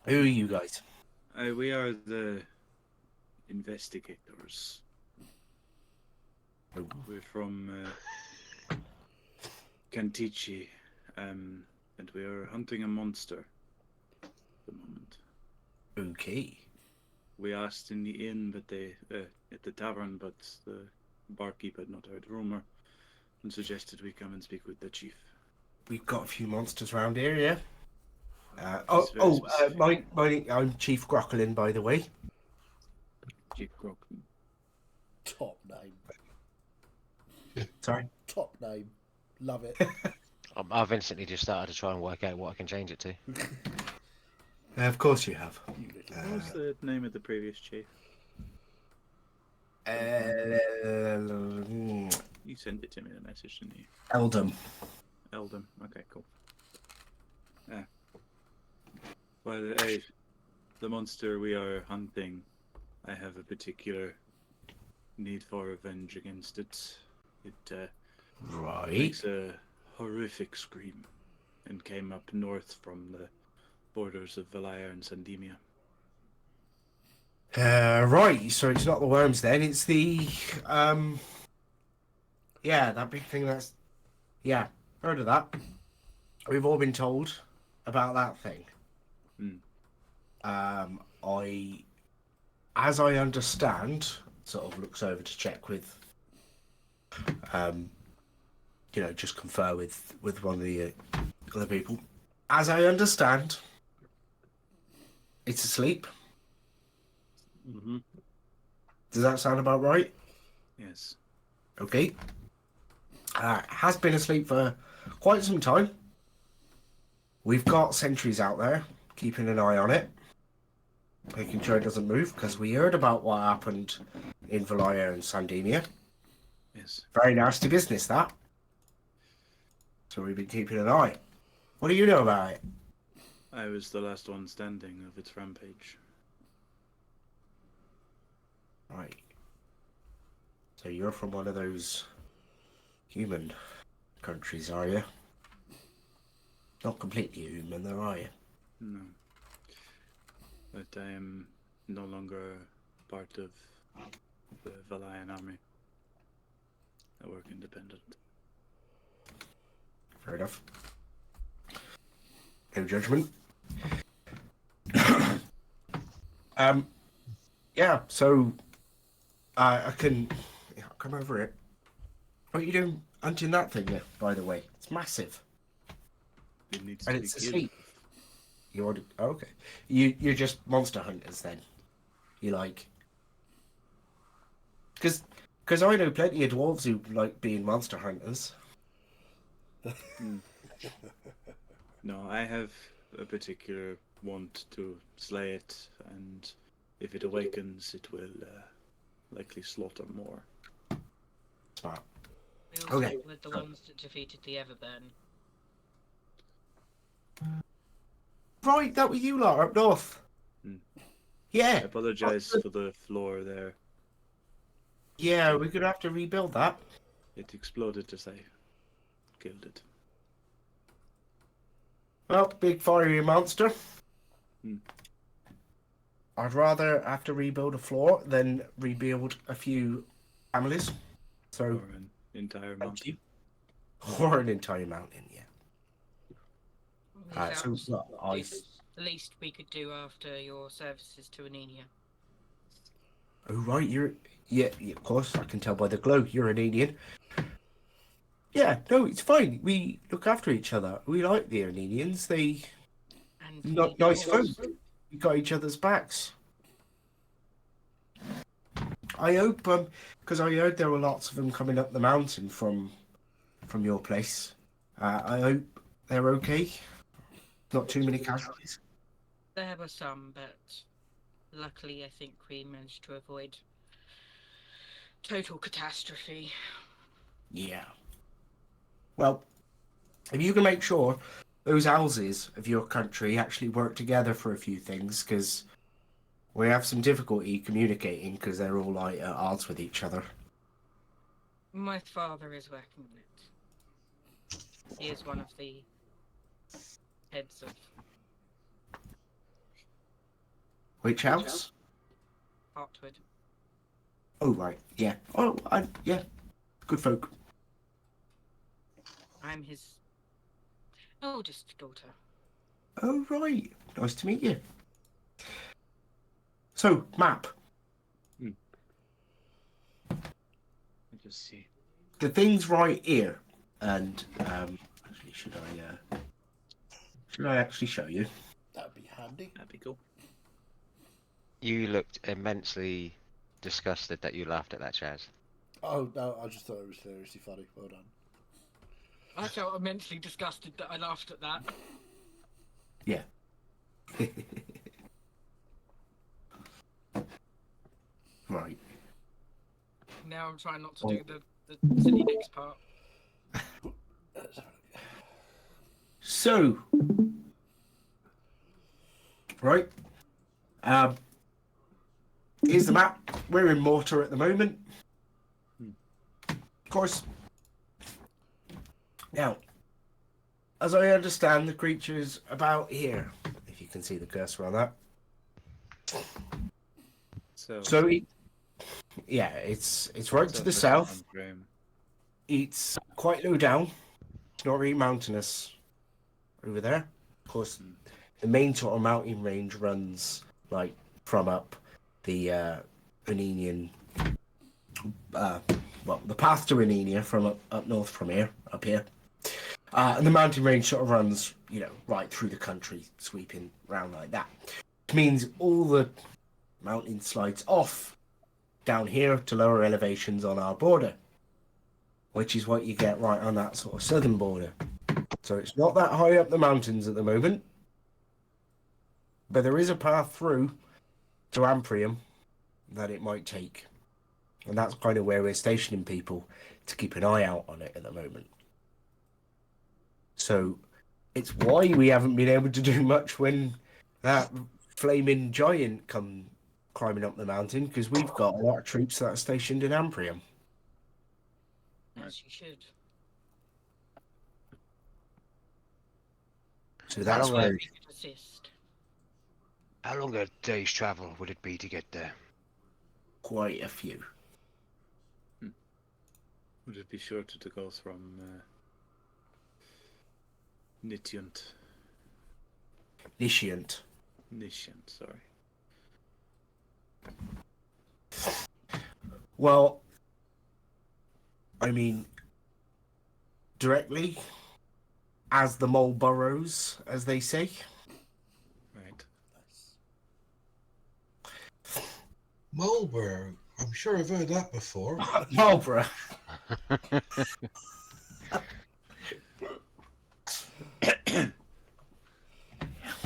Who are you guys? We are the investigators. Oh. We're from Kantichi, and we are hunting a monster at the moment. Okay. We asked in the inn, but they at the tavern, but the barkeep had not heard rumor and suggested we come and speak with the chief. We've got a few monsters around here, yeah? It's very specific. I'm Chief Grocklin, by the way. Chief Grog. Top name. Sorry. Top name. Love it. I've instantly just started to try and work out what I can change it to. Of course you have. You little What was the name of the previous chief? You sent it to me in a message, didn't you? Eldam. Eldam. Okay, cool. Yeah. Well, the monster we are hunting, I have a particular need for revenge against it. It Right. makes a horrific scream and came up north from the borders of Valaya and Sandemia. Right, so it's not the worms then, it's the yeah, that big thing that's heard of that. We've all been told about that thing. As I understand, sort of looks over to check with just confer with one of the other people. As I understand, it's asleep. Mm-hmm. Does that sound about right? Yes. Okay. Has been asleep for quite some time. We've got sentries out there keeping an eye on it, making sure it doesn't move, because we heard about what happened in Valaya and Sandemia. Yes. Very nasty business, that. So we've been keeping an eye. What do you know about it? I was the last one standing of its rampage. Right. So you're from one of those human countries, are you? Not completely human, though, are you? No. But I am no longer part of the Valayan army. I work independent. Fair enough. No judgment. Yeah, so I can come over it. What are you doing hunting that thing there, by the way? It's massive. It needs And to be it's killed. asleep. You already okay. You're just monster hunters then. You like because I know plenty of dwarves who like being monster hunters. No, I have a particular want to slay it, and if it awakens, it will likely slaughter more. Smart. We also Okay. were the ones that defeated the Everburn. Right, that was you lot up north. Hmm. I Yeah. apologize for the floor there. Yeah, we're gonna have to rebuild that. It exploded as I killed it. Well, big fiery monster. Hmm. I'd rather have to rebuild a floor than rebuild a few families. So, Or an entire thank you. mountain. Or an entire mountain, yeah. We So, felt I the least we could do after your services to Anenia. Oh right, yeah, of course I can tell by the glow you're an Arenian. Yeah, no, it's fine. We look after each other. We like the Arenians. They And not nice folk. We got each other's backs. I hope because I heard there were lots of them coming up the mountain from your place. I hope they're okay. Not too many casualties. There were some, but luckily I think we managed to avoid total catastrophe. Yeah. Well, if you can make sure those houses of your country actually work together for a few things, because we have some difficulty communicating because they're all like at odds with each other. My father is working on it. He is one of the heads of Which house? Heartwood. Oh right, yeah. Oh, yeah. Good folk. I'm his oldest daughter. Oh right, nice to meet you. So map. I just see. The thing's right here, and actually, should I actually show you? That'd be handy. That'd be cool. You looked immensely disgusted that you laughed at that, Chaz. Oh no, I just thought it was seriously funny. Well done. I felt immensely disgusted that I laughed at that. Yeah. Right. Now I'm trying not to do the silly next part. So, right. Here's the map. We're in Mortar at the moment. Of course. Now, as I understand, the creature's about here. If you can see the cursor on that. So yeah, it's right to the south. It's quite low down. It's not really mountainous over there. Of course, the main sort of mountain range runs like from up the Anenian, the path to Anenia from up north from here, up here. And the mountain range sort of runs, right through the country, sweeping round like that. Which means all the mountain slides off down here to lower elevations on our border, which is what you get right on that sort of southern border. So it's not that high up the mountains at the moment, but there is a path through to Amprium that it might take. And that's kind of where we're stationing people to keep an eye out on it at the moment. So it's why we haven't been able to do much when that flaming giant come climbing up the mountain, because we've got a lot of troops that are stationed in Amprium. As you should. So that's long where We could assist. How long a day's travel would it be to get there? quite a few. Would it be shorter to go from Nitiant? Niscient. Nitiant, sorry. Well, I mean, directly as the mole burrows, as they say. Right. Marlborough. I'm sure I've heard that before. Marlborough.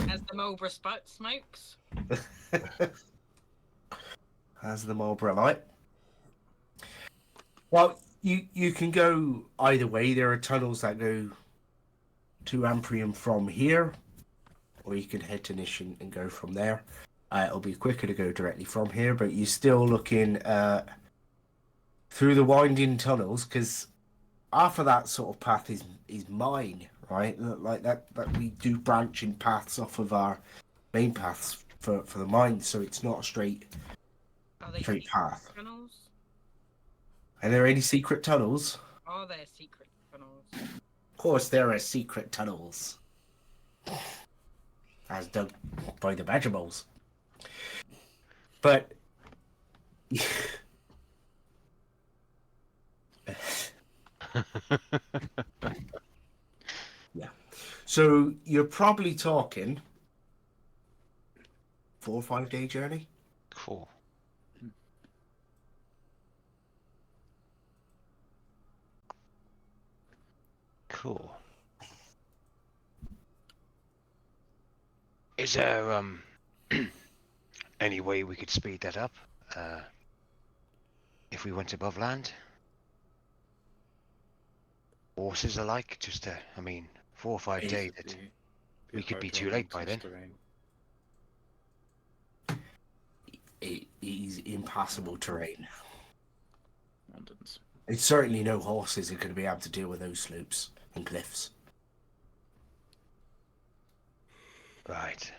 As the Marlborough smokes. As the Marlborough light. Well, you can go either way. There are tunnels that go to Amprium from here, or you can head to Nishan and go from there. It'll be quicker to go directly from here, but you're still looking through the winding tunnels, because half of that sort of path is mine, right? Like that we do branching paths off of our main paths for the mine, so it's not a straight Are they straight secret path. tunnels? Are there any secret tunnels? Are there secret tunnels? Of course, there are secret tunnels, as dug by the Badger Bowls. But yeah, so you're probably talking 4 or 5 day journey. Cool. Cool. Is there any way we could speed that up? If we went above land? Horses alike? Just I mean, 4 or 5 days. We could be too late by then. It is impassable terrain. Mountains. It's certainly no horses are going to be able to deal with those slopes and cliffs. Right.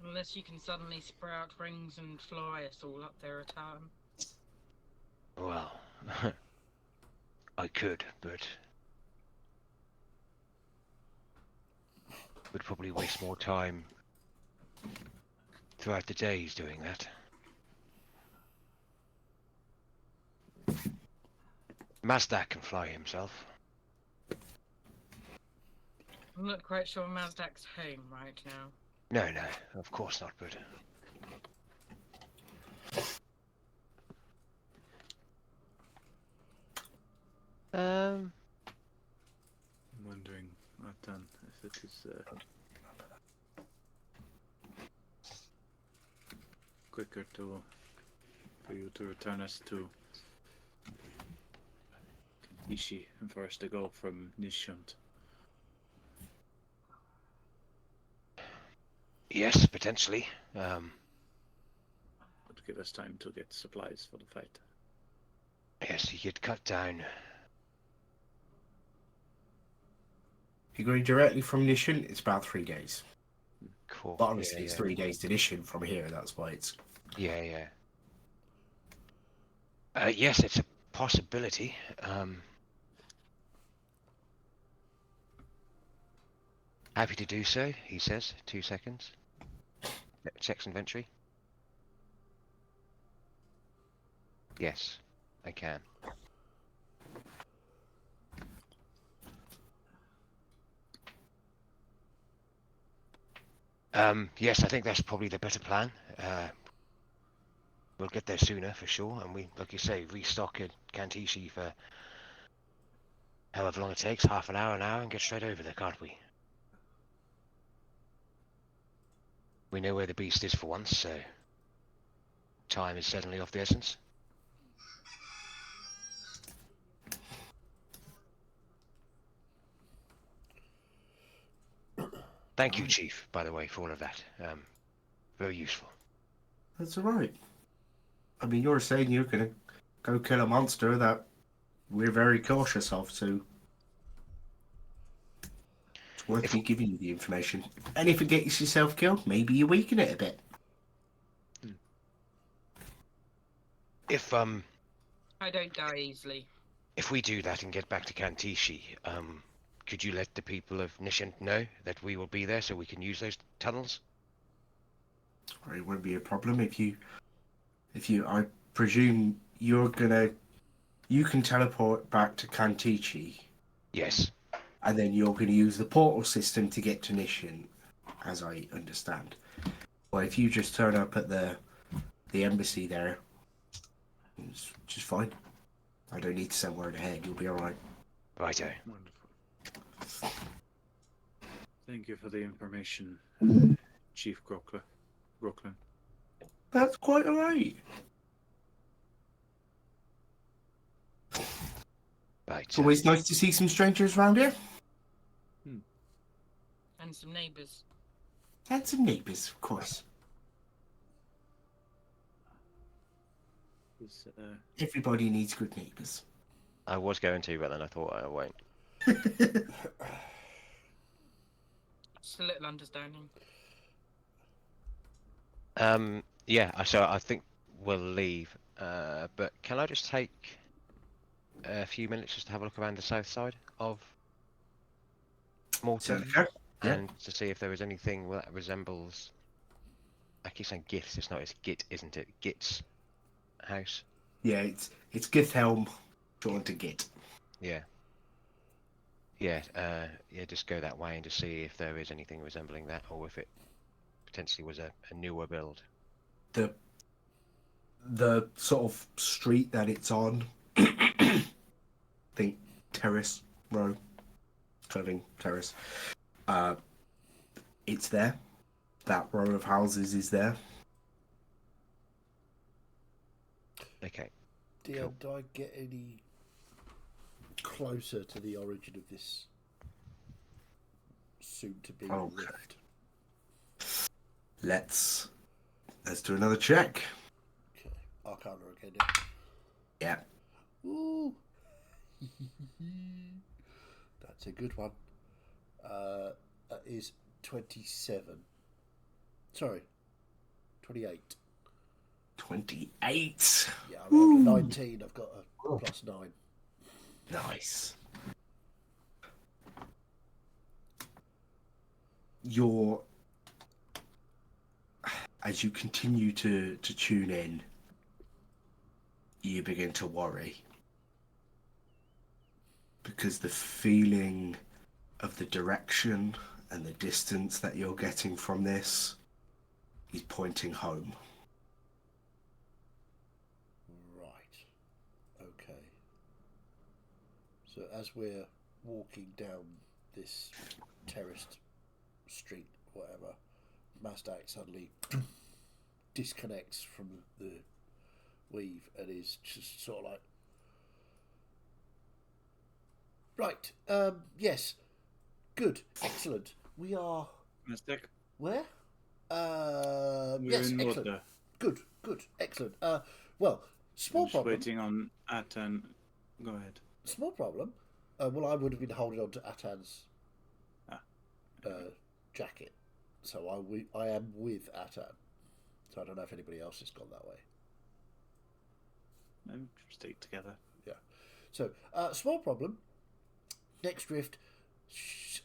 Unless you can suddenly sprout wings and fly us all up there a time. Well, I could, but would probably waste more time throughout the days doing that. Mazdak can fly himself. I'm not quite sure Mazdak's home right now. No, of course not, but I'm wondering, Matan, if it is quicker for you to return us to Ishi and for us to go from Nishant. yes, potentially. Would give us time to get supplies for the fight. Yes, you could cut down. If you're going directly from Nishan, it's about 3 days. Cool. But honestly, Yeah, it's yeah. 3 days to Nishan from here. That's why it's. Yeah. Yes, it's a possibility. Happy to do so, he says. 2 seconds. Checks inventory. Yes, I can. Yes, I think that's probably the better plan. We'll get there sooner for sure, and we, like you say, restock at Kantishi for however long it takes, half an hour, and get straight over there, can't we? We know where the beast is for once, so time is certainly of the essence. Thank you, Chief, by the way, for all of that. Very useful. That's all right. I mean, you're saying you're going to go kill a monster that we're very cautious of, so it's worth me giving you the information. And if it gets yourself killed, maybe you weaken it a bit. If I don't die easily. if we do that and get back to Kantishi, could you let the people of Nishant know that we will be there so we can use those tunnels? Or it won't be a problem if you. I presume you can teleport back to Kantichi, Yes. and then you're going to use the portal system to get to Nishin, as I understand. Well, if you just turn up at the embassy there, it's just fine. I don't need to send word ahead. You'll be all right. Righto. Wonderful. Thank you for the information, Chief Grocklin. That's quite all right. Right. It's always nice to see some strangers around here. And some neighbours. And some neighbours, of course. Everybody needs good neighbours. I was going to, but then I thought I won't. Just a little understanding. Yeah, so I think we'll leave. But can I just take a few minutes just to have a look around the south side of Morton Yeah. and to see if there is anything that resembles. I keep saying Gith's. It's not. It's Git, isn't it? Git's house. Yeah, it's Githelm drawn to Git. Yeah. Just go that way and just see if there is anything resembling that, or if it potentially was a newer build. The sort of street that it's on, think Terrace Row, Clothing Terrace. It's there. That row of houses is there. Okay. Dear, do I get any closer to the origin of this soon-to-be Okay. rift? Let's do another check. Okay. Arcana again. Yeah. Ooh. That's a good one. That is 27. Sorry, 28. 28. Yeah, I rolled a 19. I've got a plus 9. Nice. As you continue to tune in, you begin to worry. Because the feeling of the direction and the distance that you're getting from this is pointing home. Right. Okay. So as we're walking down this terraced street, whatever, Mazdak suddenly disconnects from the weave and is just sort of like, right, yes, good, excellent. We are... Mazdak? Where? We're yes, in excellent. Norda. Good, excellent. Well, small I'm just problem. waiting on Atan. Go ahead. Small problem. Well, I would have been holding on to Atan's jacket, so I am with Atan. So I don't know if anybody else has gone that way. Stay together. Yeah. So small problem. Next rift,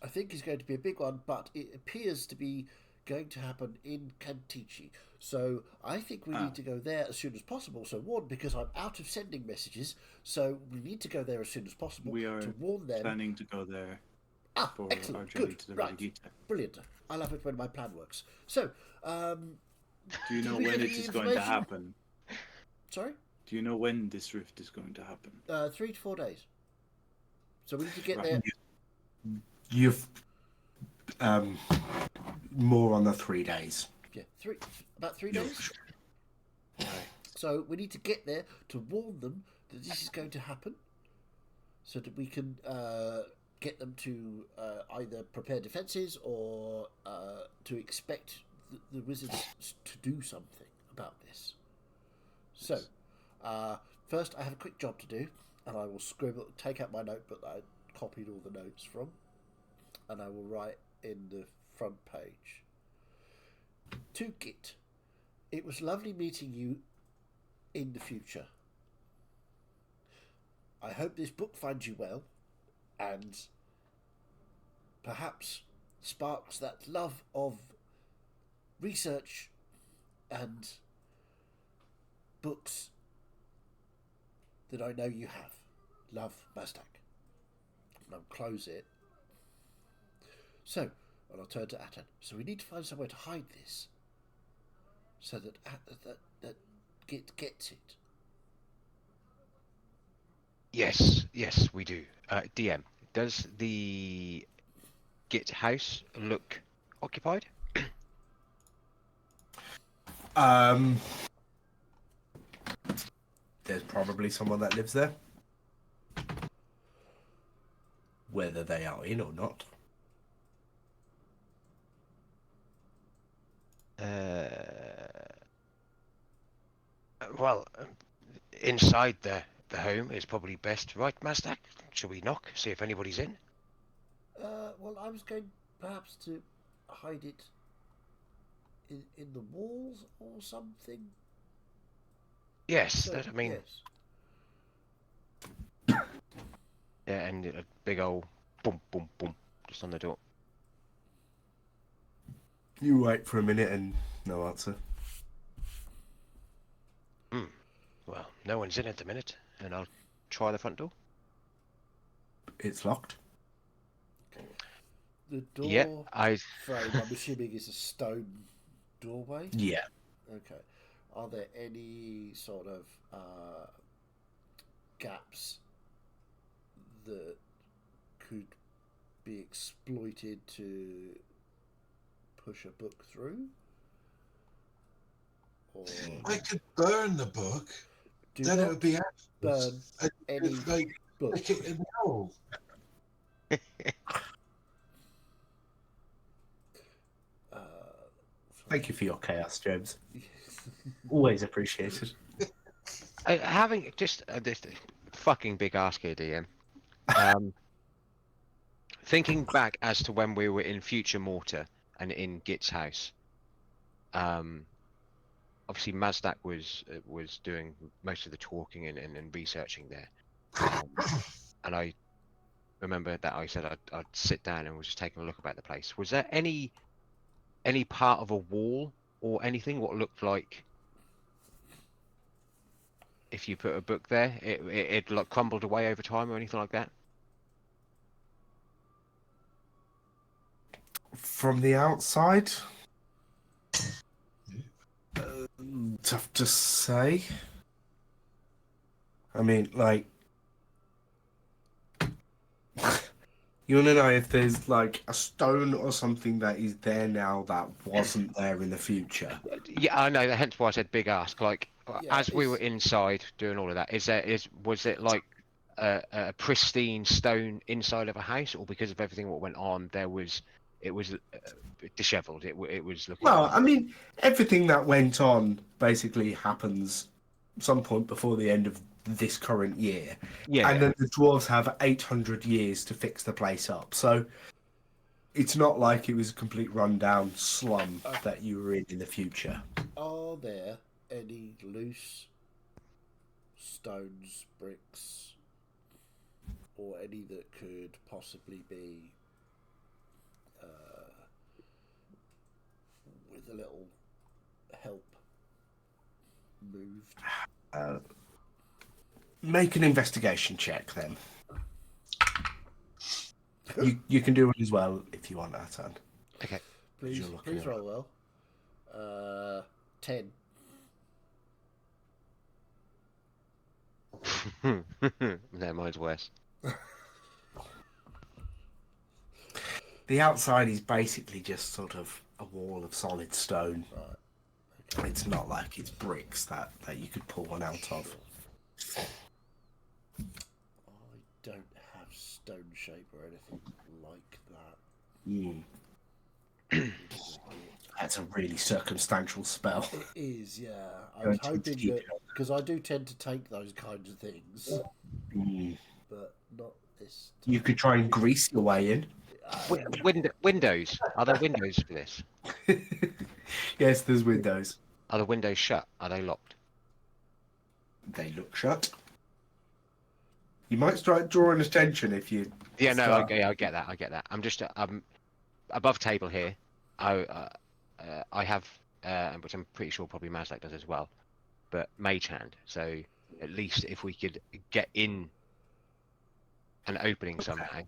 I think, is going to be a big one, but it appears to be going to happen in Kantichi. So I think we need to go there as soon as possible. So warn, because I'm out of sending messages, so we need to go there as soon as possible We are to warn them. planning to go there for our Excellent, journey good, to the right, Religita. brilliant. I love it when my plan works. So, Do you know we when get it any is going to information? happen? Sorry, Do you know when this rift is going to happen? 3 to 4 days. So we need to get Right. there. You've more on the 3 days. Yeah, about 3 days. So we need to get there to warn them that this is going to happen, so that we can get them to either prepare defences or to expect the wizards to do something about this. So, first I have a quick job to do, and I will take out my notebook that I copied all the notes from, and I will write in the front page. To Git, it was lovely meeting you in the future. I hope this book finds you well, and perhaps sparks that love of research and books that I know you have. Love, Mazdak. And I'll close it. So, and I'll turn to Atan. So we need to find somewhere to hide this, so that that gets it. Yes, yes, we do. DM, does the Git house look occupied? There's probably someone that lives there. Whether they are in or not. Well, inside the home is probably best, right, Mazdak? Shall we knock, see if anybody's in? Well, I was going perhaps to hide it in the walls or something. Yes, So, that, I mean, yes. yeah, and a big old boom, boom, boom, just on the door. You wait for a minute and no answer. Well, no one's in at the minute, and I'll try the front door. It's locked. The door Yeah, frame, I'm assuming, is a stone doorway. Yeah. Okay. Are there any sort of gaps that could be exploited to push a book through? Or I could burn the book, do then it not would be burn and any like book. stick it in the hole. Thank you for your chaos, James. Always appreciated. having just this fucking big ask here, DM. Thinking back as to when we were in Future Mortar and in Git's house, obviously Mazdak was doing most of the talking and researching there, and I remember that I said I'd sit down and was just taking a look about the place. Was there any part of a wall or anything what looked like if you put a book there, it like crumbled away over time or anything like that? From the outside, tough to say. I mean, like, you want to know if there's like a stone or something that is there now that wasn't there in the future? Yeah, I know. Hence why I said big ask. Like, Yeah, as we were inside doing all of that, was it like a pristine stone inside of a house, or because of everything what went on, it was dishevelled? It was looking. Well, I mean, everything that went on basically happens some point before the end of this current year. Yeah. And then the dwarves have 800 years to fix the place up. So it's not like it was a complete rundown slum that you were in the future. Are there any loose stones, bricks, or any that could possibly be with a little help moved? Make an investigation check then. You can do it as well if you want, Atan. Okay. Please, You're looking please at roll well. 10. No, mine's worse. The outside is basically just sort of a wall of solid stone. Right. Okay. It's not like it's bricks that you could pull one out of. I don't have stone shape or anything like that. That's a really circumstantial spell. It is, yeah. I Going was to hoping keep that, because I do tend to take those kinds of things, but not this time. You could try and grease your way in. Windows. Are there windows for this? Yes, there's windows. Are the windows shut? Are they locked? They look shut. You might start drawing attention if you. Yeah, no, start- I get that. I get that. I'm just above table here. I have, which I'm pretty sure probably Mazdak does as well, but Mage Hand. So at least if we could get in an opening somehow.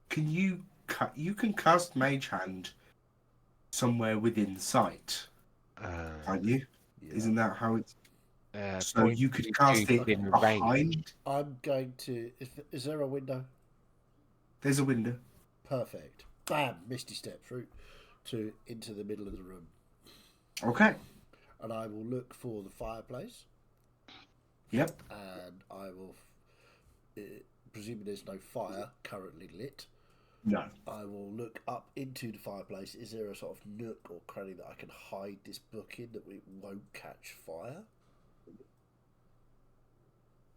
Can you can cast Mage Hand somewhere within sight, can't you? Yeah. Isn't that how it's? So point you could to cast it within behind. range. I'm going to. Is there a window? There's a window. Perfect. Bam! Misty step through into the middle of the room, Okay. and I will look for the fireplace, Yep. and I will, presuming there's no fire currently lit, No. I will look up into the fireplace. Is there a sort of nook or cranny that I can hide this book in that it won't catch fire?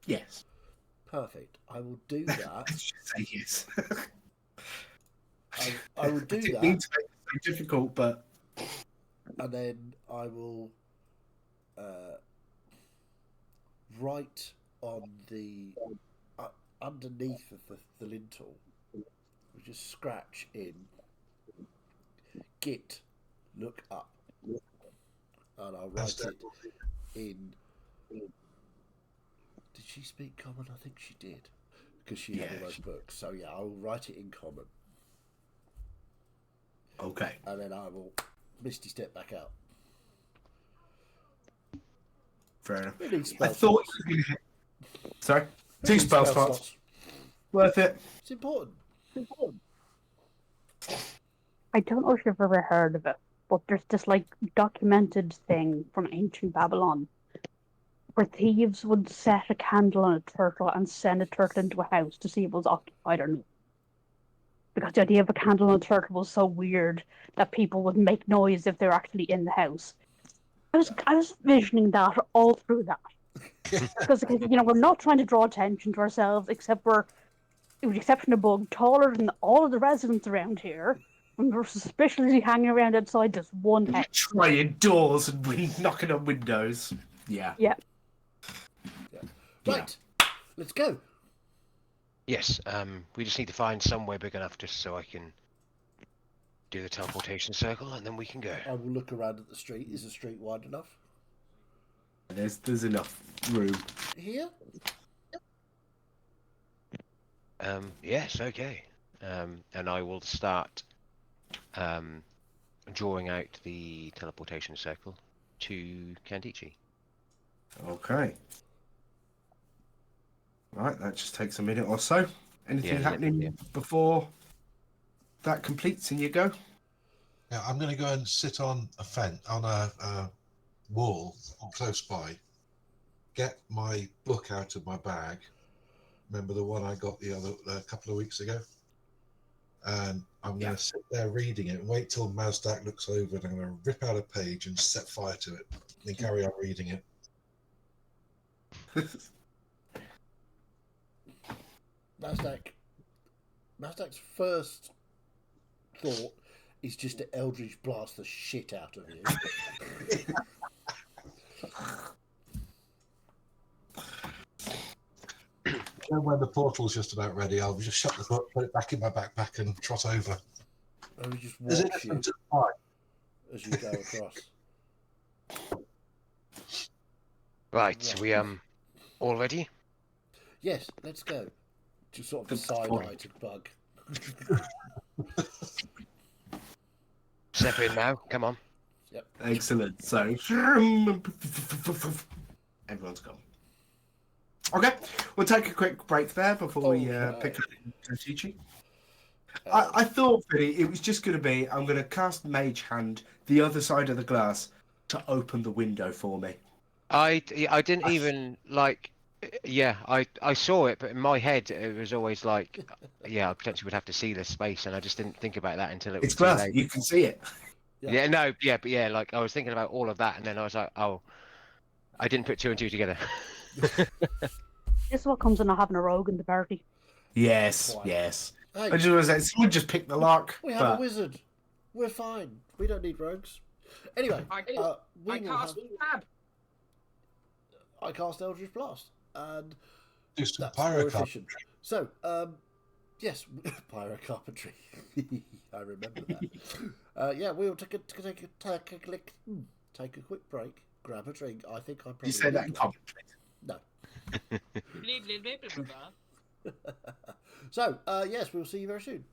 Yes. Perfect. I will do that. Say yes. I will do I didn't that. mean to make it so difficult, but And then I will write on the underneath of the lintel, we just scratch in Git, look up, and I'll write it in. Did she speak common? I think she did, because she had all those books. So yeah, I'll write it in common, okay. and then I will misty step back out. Fair enough. We need I spell thought slots. you could... Sorry? We 2 need spell slots. Worth it. It's important. I don't know if you've ever heard of it, but there's this like documented thing from ancient Babylon where thieves would set a candle on a turtle and send a turtle into a house to see if it was occupied or not. Because the idea of a candle on a turtle was so weird that people would make noise if they were actually in the house. I was visioning that all through that. Because we're not trying to draw attention to ourselves, except we're, with the exception of Bug, taller than all of the residents around here. And we're suspiciously hanging around outside this one house. Trying doors and knocking on windows. Yeah. Yeah. Right, let's go. Yes, we just need to find somewhere big enough just so I can do the teleportation circle, and then we can go. I will look around at the street. Is the street wide enough? There's enough room. Here? Yes, okay. And I will start drawing out the teleportation circle to Candice. Okay. Right, that just takes a minute or so. Anything happening before that completes and you go? Yeah, I'm going to go and sit on a fence, on a wall close by. Get my book out of my bag. Remember the one I got a couple of weeks ago? And I'm going to sit there reading it and wait till Mazdak looks over, and I'm going to rip out a page and set fire to it, and then carry on reading it. Mazdak's first thought is just to Eldritch blast the shit out of you. And when the portal's just about ready, I'll just shut the book, put it back in my backpack, and trot over. And he just Is it watch you different to mine? as you go across. Right, we all ready? Yes, let's go. Just sort of a side eye to Bug. Step in now, come on. Yep. Excellent. So everyone's gone. Okay, we'll take a quick break there before we pick up Candice. I thought, Billy, it was just going to be, I'm going to cast Mage Hand the other side of the glass to open the window for me. I didn't even like. Yeah, I saw it, but in my head it was always like, I potentially would have to see this space, and I just didn't think about that until it was It's too glass. late. You can see it. But like I was thinking about all of that, and then I was like, oh, I didn't put 2 and 2 together. This is what comes of not having a rogue in the party. Yes, Quite. yes. Hey, I just want to say, someone just picked the lock. we have a wizard. We're fine. We don't need rogues. Anyway, I we will cast have... Fab. I cast Eldritch Blast, and Do some that's more pyro efficient. So, yes, pyro carpentry. I remember that. We'll take a quick break, grab a drink. I think I probably. You say that in need one. commentary. No. Blah, blah, blah, blah, blah. So, yes, we'll see you very soon.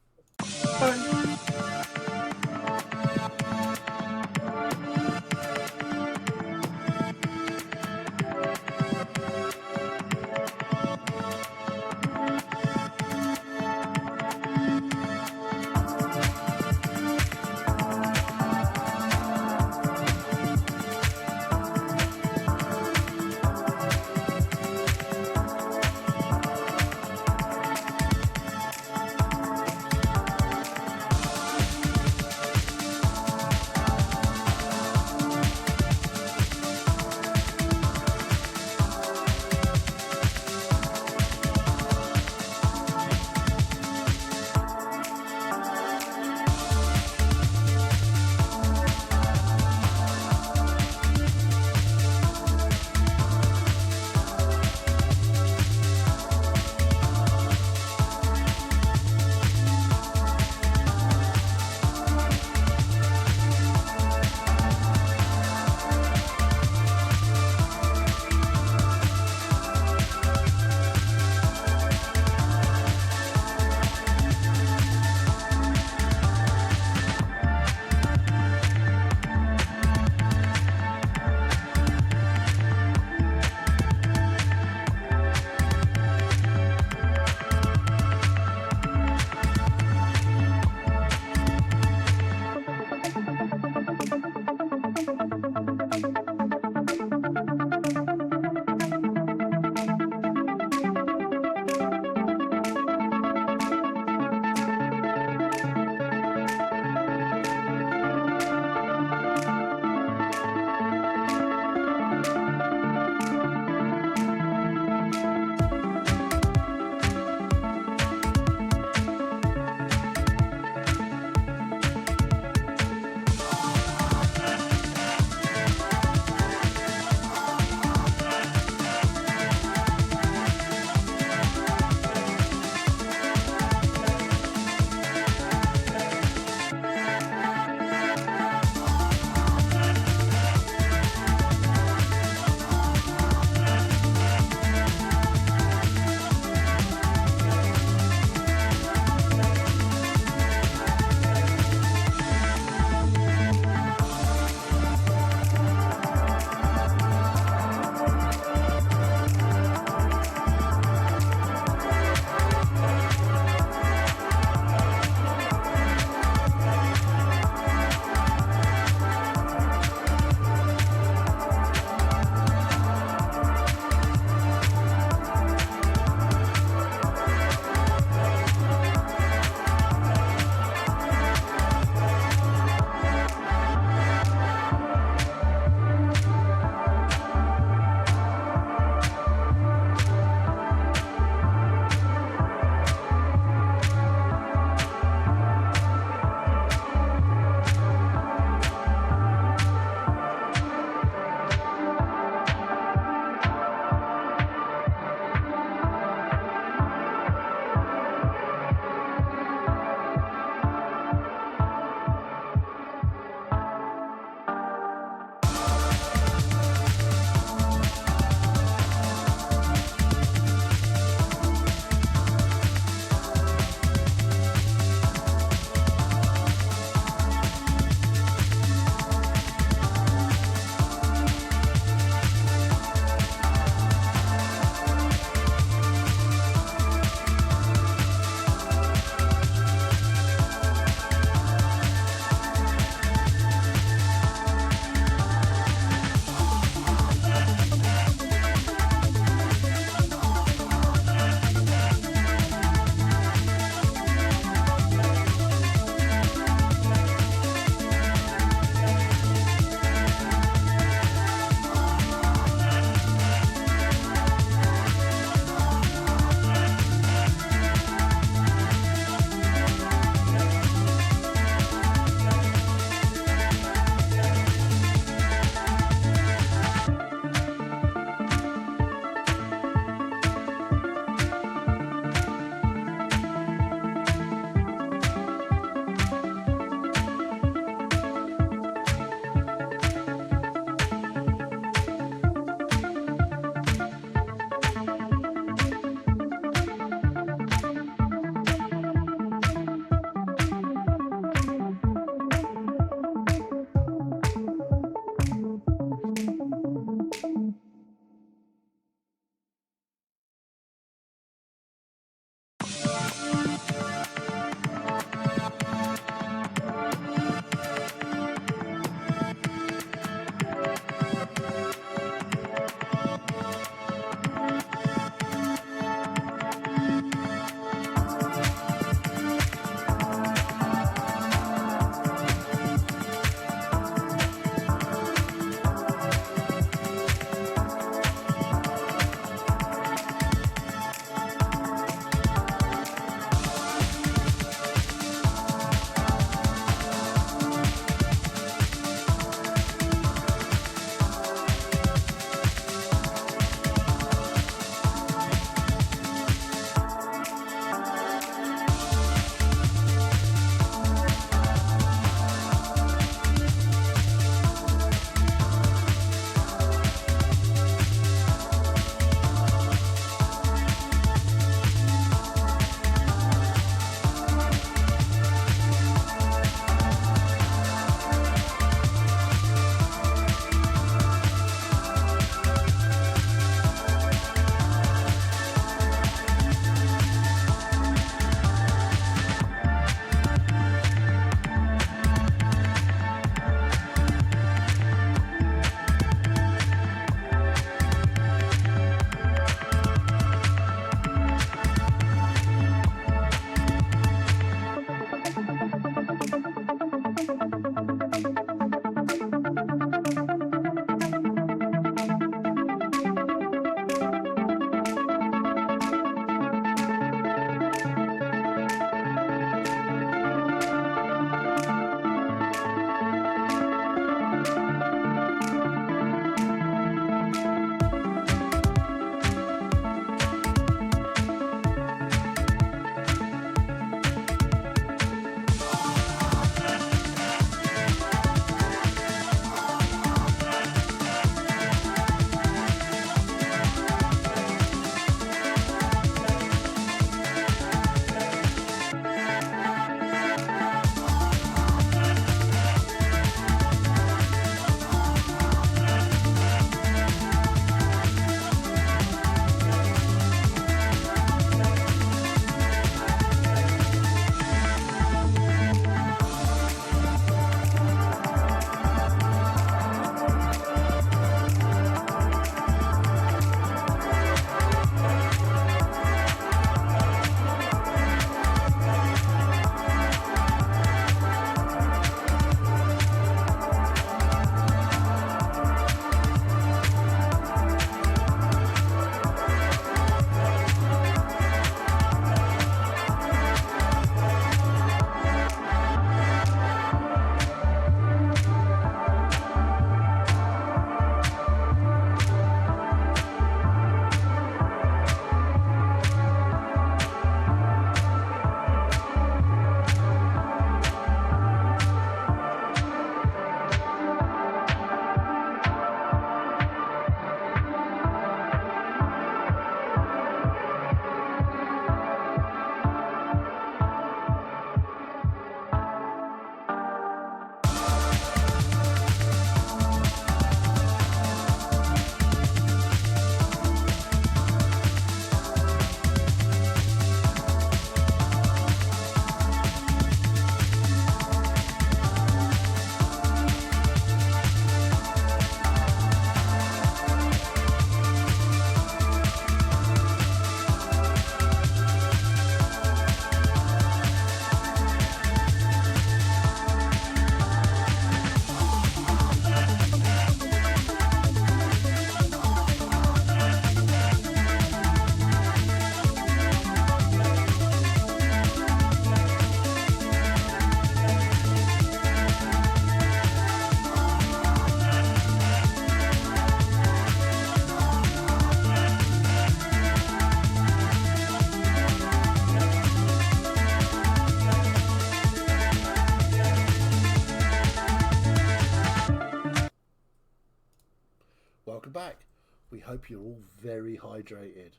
We hope you're all very hydrated.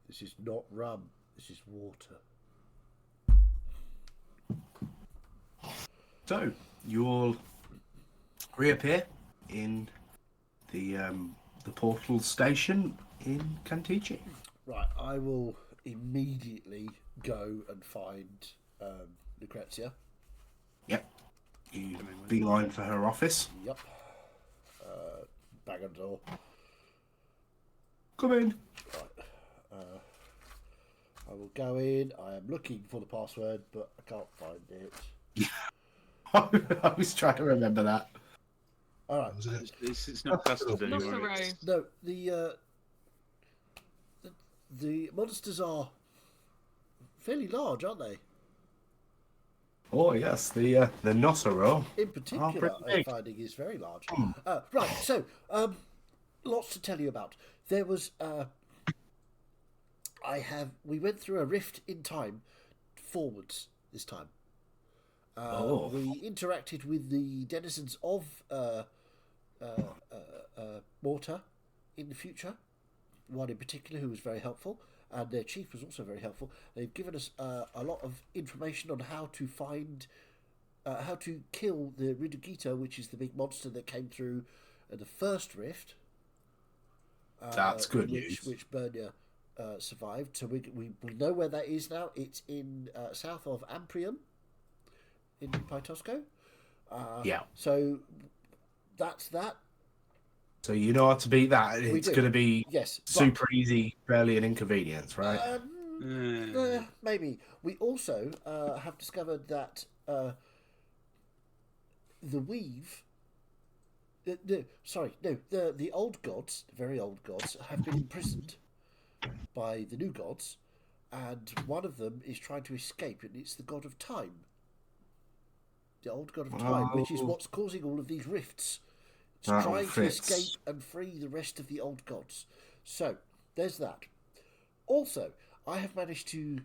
This is not rum. This is water. So you all reappear in the portal station in Kantichi. Right, I will immediately go and find Lucrezia. Yep. You beeline for her office. Yep. Bang on the door. Come in. Right. I will go in. I am looking for the password, but I can't find it. I was trying to remember that. All right. Was it? It's not custard Not anymore. the row. It's, No, the monsters are fairly large, aren't they? Oh yes, the Nosero. In particular, pretty I'm big. finding is very large. Right, so lots to tell you about. There was we went through a rift in time forwards this time. We interacted with the denizens of Mortar in the future. One in particular who was very helpful, and their chief was also very helpful. They've given us a lot of information on how to find, how to kill the Ridugita, which is the big monster that came through the first rift. That's good news. Which Bernia survived. So we know where that is now. It's in south of Amprium, in Pytosco. Yeah. So that's that. So you know how to beat that. We It's do. going to be Yes. but- super easy, barely an inconvenience, right? Maybe. We also have discovered that the weave. The old gods, the very old gods, have been imprisoned by the new gods, and one of them is trying to escape, and it's the god of time. The old god of time, which is what's causing all of these rifts. It's trying to fits. escape and free the rest of the old gods. So, there's that. Also, I have managed to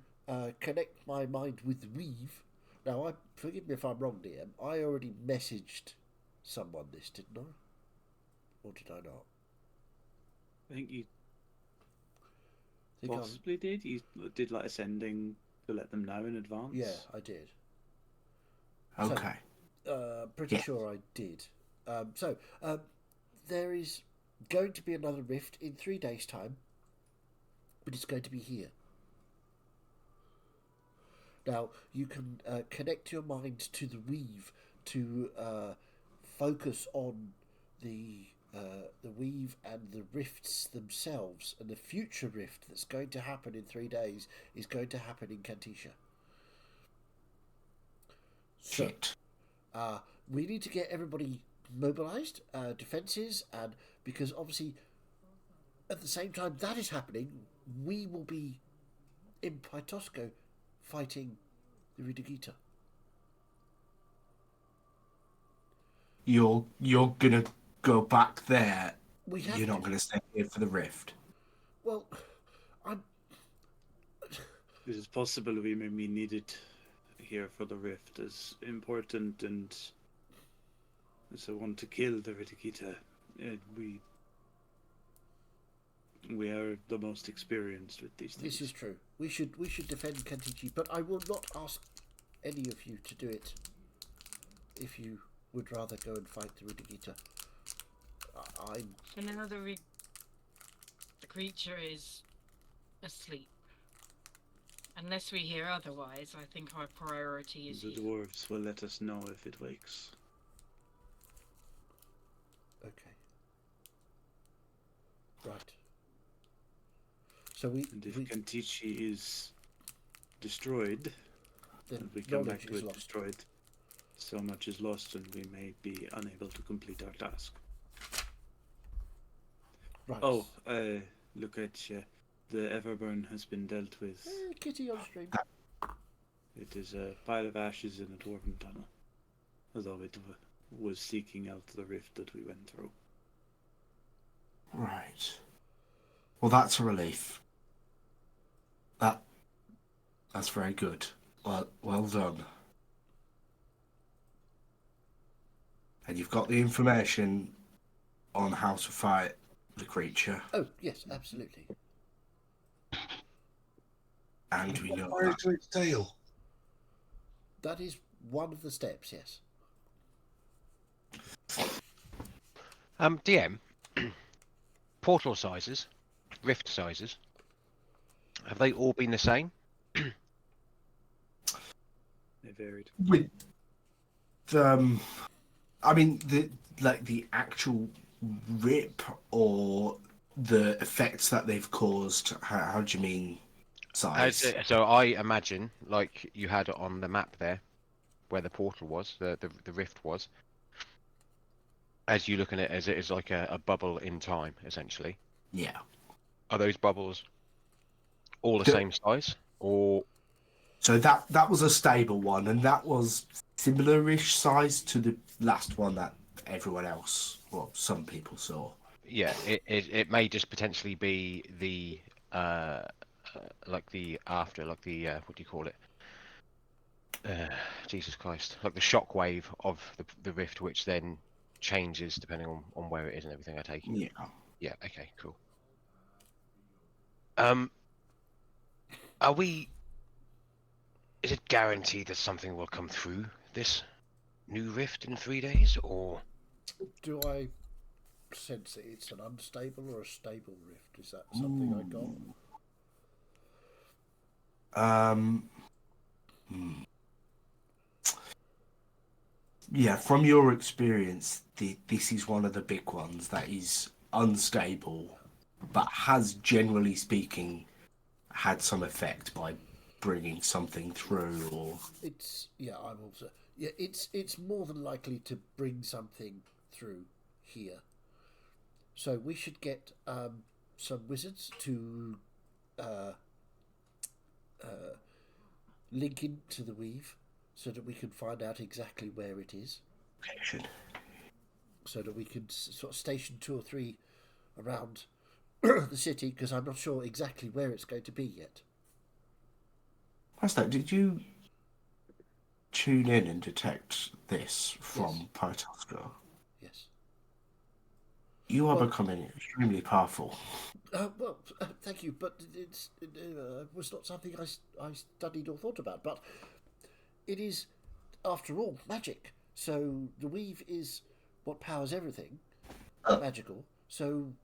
connect my mind with the weave. Now, forgive me if I'm wrong, DM. I already messaged someone this, didn't I? Or did I not? I think you I think I'm- possibly did. You did like a sending to let them know in advance. Yeah, I did. Okay. Pretty Yeah. sure I did. There is going to be another rift in 3 days' time, but it's going to be here. Now, you can connect your mind to the weave to focus on the weave and the rifts themselves, and the future rift that's going to happen in 3 days is going to happen in Kantisha. So, Shit. we need to get everybody mobilized, defenses, and because obviously at the same time that is happening, we will be in Pytosco fighting the Ridugita. You're gonna go back there. We have You're not to. gonna stay here for the rift. Well, I'm. It is possible we may be needed here for the rift as important, and as I want to kill the Ridugita. We are the most experienced with these things. This is true. We should defend Kantichi, but I will not ask any of you to do it if you would rather go and fight the Ridugita. I'm So now the creature is asleep. Unless we hear otherwise, I think our priority is The you. dwarves will let us know if it wakes. okay. Right. So we And if Kantichi is destroyed, then and we come back knowledge to is it lost. destroyed, so much is lost and we may be unable to complete our task. Right. Oh, look at you. The Everburn has been dealt with. Kitty on stream. It is a pile of ashes in a dwarven tunnel. Although it was seeking out the rift that we went through. Right. Well, that's a relief. That's very good. Well done. And you've got the information on how to fight the creature, Oh yes, absolutely. and we know Fire that. to its tail. That is one of the steps. Yes. DM, portal sizes, rift sizes, have they all been the same? They varied. With I mean the actual rip or the effects that they've caused. How do you mean size? So I imagine, like you had it on the map there, where the portal was, the rift was. As you look at it as it is like a bubble in time, essentially. Yeah. Are those bubbles all the The- same size, or So that was a stable one, and that was similar-ish size to the last one that everyone else, well, some people saw. yeah, it may just potentially be the like the after, like the what do you call it? Jesus Christ, like the shockwave of the rift, which then changes depending on where it is and everything. I take it. Yeah. Yeah. Okay. Cool. Are we? Is it guaranteed that something will come through this new rift in 3 days, or? Do I sense that it's an unstable or a stable rift? Is that something I got? Yeah, from your experience, this is one of the big ones that is unstable, but has, generally speaking, had some effect by bringing something through. Or I'm also it's more than likely to bring something through here. So we should get some wizards to link into the weave so that we can find out exactly where it is. So that we can sort of station 2 or 3 around the city, because I'm not sure exactly where it's going to be yet. How's that? Did you tune in and detect this from Protoska? Yes. You are becoming extremely powerful. Thank you, but it was not something I studied or thought about. But it is, after all, magic. So the weave is what powers everything magical. So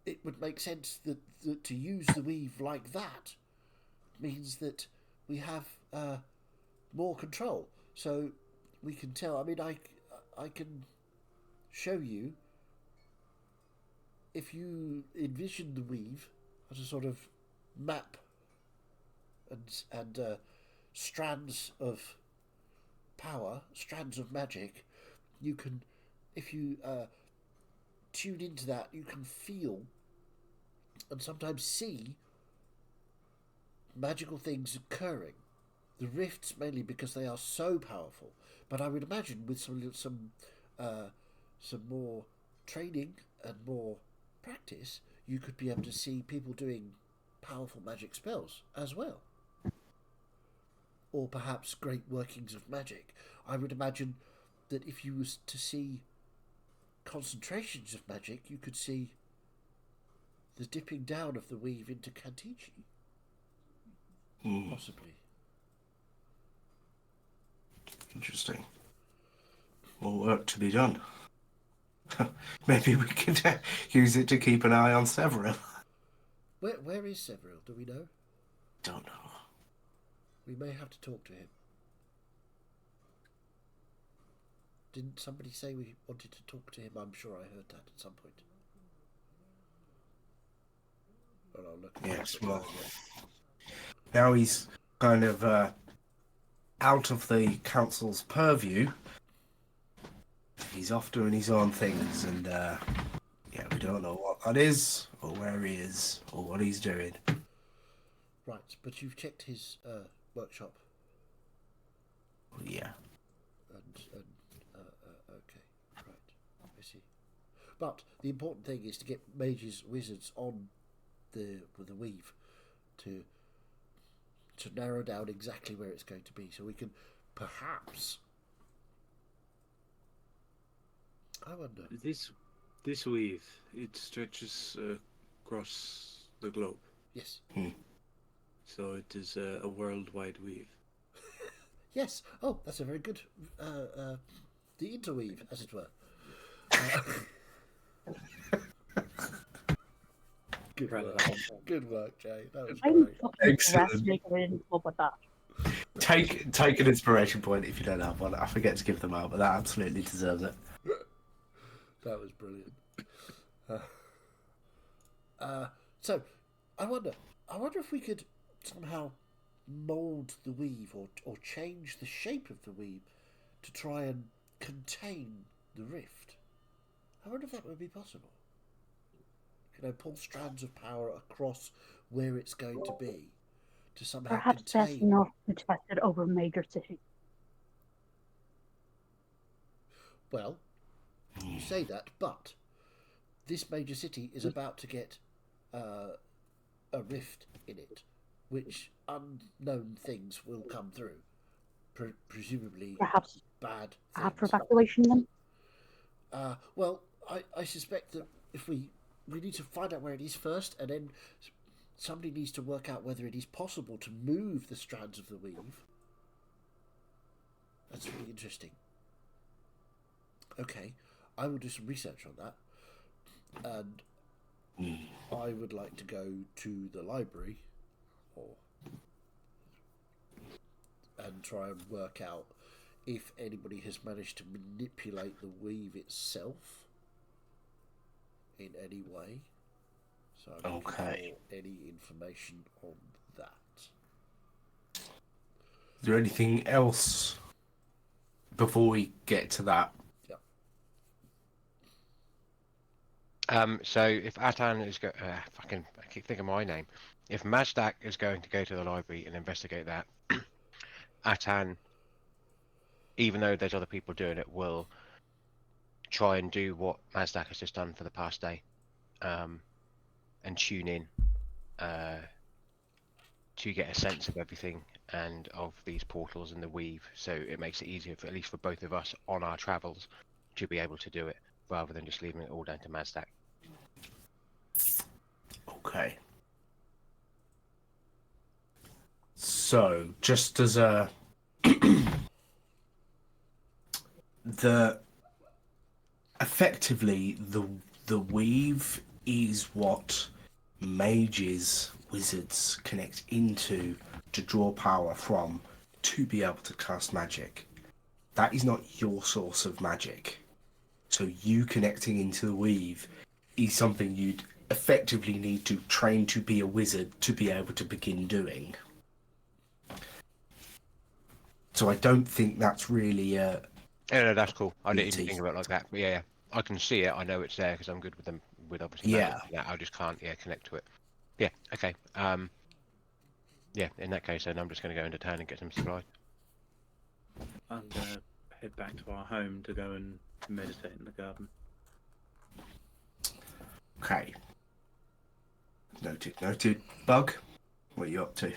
it would make sense that to use the weave like that means that we have more control. So we can tell. I mean, I can show you. If you envision the weave as a sort of map and strands of power, strands of magic, you can, if you tune into that, you can feel and sometimes see magical things occurring. The rifts mainly because they are so powerful, but I would imagine with some more training and more practice, you could be able to see people doing powerful magic spells as well, or perhaps great workings of magic. I would imagine that if you was to see concentrations of magic, you could see the dipping down of the weave into Kantiji. Possibly. Interesting. More work to be done. Maybe we could use it to keep an eye on Severil. Where is Severil? Do we know? Don't know. We may have to talk to him. Didn't somebody say we wanted to talk to him? I'm sure I heard that at some point. Well, I'll look. Yes, well, now he's kind of out of the council's purview. He's off doing his own things, and we don't know what that is, or where he is, or what he's doing. Right, but you've checked his workshop. Yeah. And okay, right, I see. But the important thing is to get mages, wizards on the weave to narrow down exactly where it's going to be, so we can perhaps. I wonder. This This weave, it stretches across the globe. Yes. So it is a worldwide weave. Yes. Oh, that's a very good. The interweave, as it were. Good Proud of work. that one. Good work, Jay. That was I'm great. fucking Excellent. congratulated I didn't come up with that. Take an inspiration point if you don't have one. I forget to give them out, but that absolutely deserves it. That was brilliant. So, I wonder if we could somehow mould the weave or change the shape of the weave to try and contain the rift. I wonder if that would be possible. You know, pull strands of power across where it's going to be to somehow Perhaps that's contain. not to test it over a major city. Well, you say that, but this major city is about to get a rift in it, which unknown things will come through. Presumably Perhaps bad after things. evacuation then? Well, I suspect that if we need to find out where it is first, and then somebody needs to work out whether it is possible to move the strands of the weave. That's really interesting. Okay, I will do some research on that, and I would like to go to the library, and try and work out if anybody has managed to manipulate the weave itself in any way. So I'm looking Okay. for any information on that. Is there anything else before we get to that? So if Atan is I keep thinking my name. If Mazdak is going to go to the library and investigate that, Atan, even though there's other people doing it, will try and do what Mazdak has just done for the past day, and tune in to get a sense of everything and of these portals and the weave, so it makes it easier for at least for both of us on our travels to be able to do it rather than just leaving it all down to Mazdak. Okay. So, just as a effectively the weave is what mages, wizards connect into to draw power from to be able to cast magic. That is not your source of magic. So you connecting into the weave is something you'd effectively need to train to be a wizard to be able to begin doing. So I don't think that's really a... No, that's cool. I didn't even Beauty. think about it like that. But yeah, I can see it. I know it's there because I'm good with them. With obviously, Yeah. magic. Yeah, I just can't connect to it. Yeah, okay. Yeah, in that case, then I'm just going to go into town and get some supplies. I'm gonna head back to our home to go and meditate in the garden. Okay. Noted. Bug, what are you up to?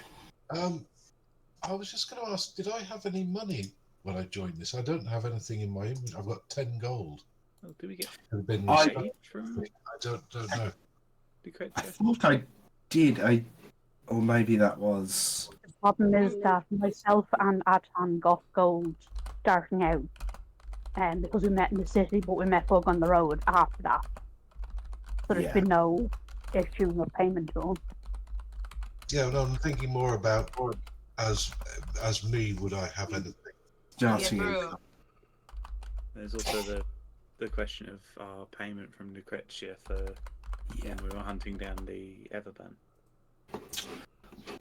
I was just going to ask, did I have any money when I joined this? I don't have anything in my inventory. I've got 10 gold. Oh, did we get Have been I- received. from I don't know. the credit I check? thought I did. Or maybe that was... The problem is that myself and Atan got gold starting out, because we met in the city, but we met Bug on the road after that. So there's Yeah. been no issue of payment to him. Yeah, no, I'm thinking more about as me, would I have anything? Starting bro. There's also the question of our payment from Lucrezia for Yeah, when we were hunting down the Everburn.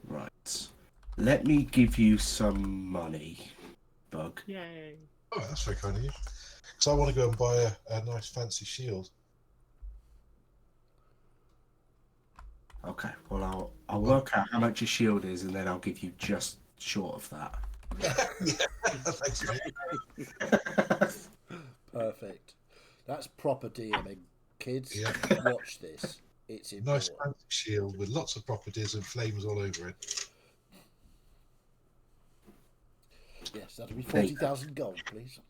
right. Let me give you some money, Bug. Yay! Oh, that's very kind of you. So I want to go and buy a nice fancy shield. Okay, well, I'll work out how much your shield is, and then I'll give you just short of that. Thanks, mate. Perfect. That's proper DMing, kids. Yeah. Watch this. It's Nice important. fancy shield with lots of properties and flames all over it. Yes, that'll be 40,000 gold, please.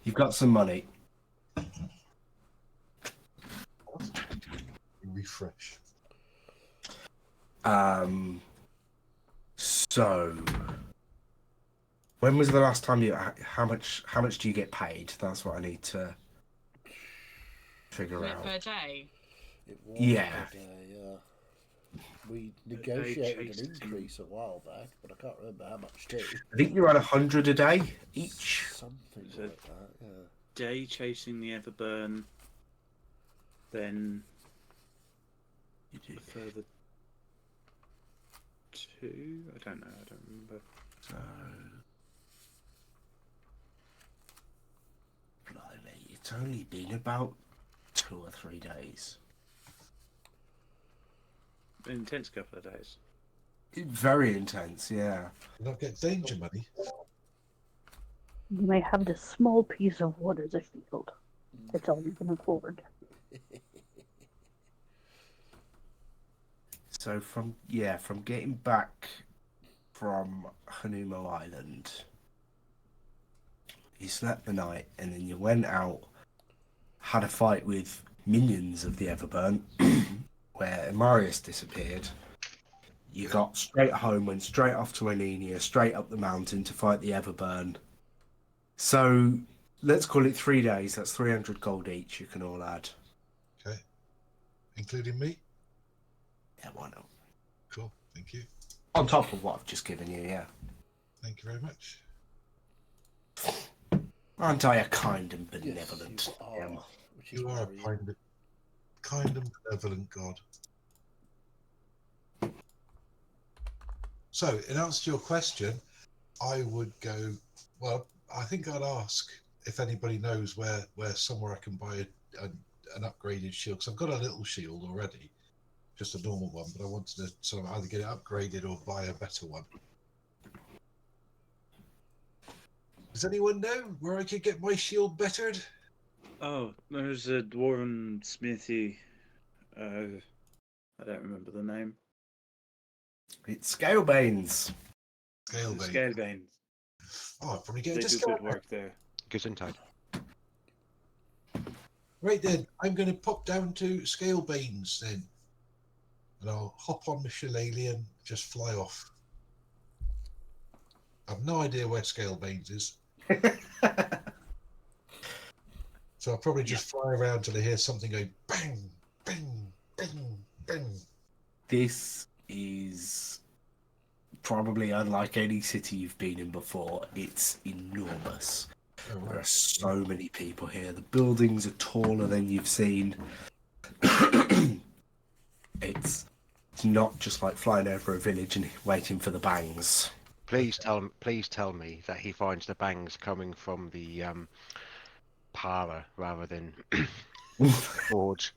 You've got some money. refresh. So, when was the last time you? How much do you get paid? That's what I need to figure out. Per day. It was Yeah. a day, yeah. We negotiated an increase a while back, but I can't remember how much too. I think you're on 100 a day each. Something So- like that, yeah. Day chasing the Everburn, then a further 2. I don't know. I don't remember. So, blimey, it's only been about 2 or 3 days. An intense couple of days. Very intense, yeah. You don't get danger money. You may have this small piece of wood as a shield. It's all you can afford. So from getting back from Hanumo Island, you slept the night and then you went out, had a fight with minions of the Everburn, where Marius disappeared. You got straight home, went straight off to Anenia, straight up the mountain to fight the Everburn. So let's call it 3 days. That's 300 gold each. You can all add. Okay. Including me? Yeah, why not? Cool. Thank you. On top of what I've just given you, yeah. Thank you very much. Aren't I a kind and Yes, benevolent? you are, which is You are a very- kind and benevolent God. So, in answer to your question, I would go. Well, I think I'd ask if anybody knows where somewhere I can buy an upgraded shield, because I've got a little shield already, just a normal one, but I wanted to sort of either get it upgraded or buy a better one. Does anyone know where I could get my shield bettered? Oh, there's a dwarven smithy. I don't remember the name. It's Scalebanes. Scalebane. Scalebanes. Oh, I'd probably get They a do good discount. work there. Gesundheit. Right then, I'm going to pop down to Scalebanes then. And I'll hop on the shillelagh and just fly off. I've no idea where Scalebanes is. So I'll probably just fly around till I hear something going bang, bang, bang, bang. This is probably unlike any city you've been in before. It's enormous. Oh, There are right. so many people here. The buildings are taller than you've seen. It's not just like flying over a village and waiting for the bangs. Please tell me that he finds the bangs coming from the parlor rather than forge.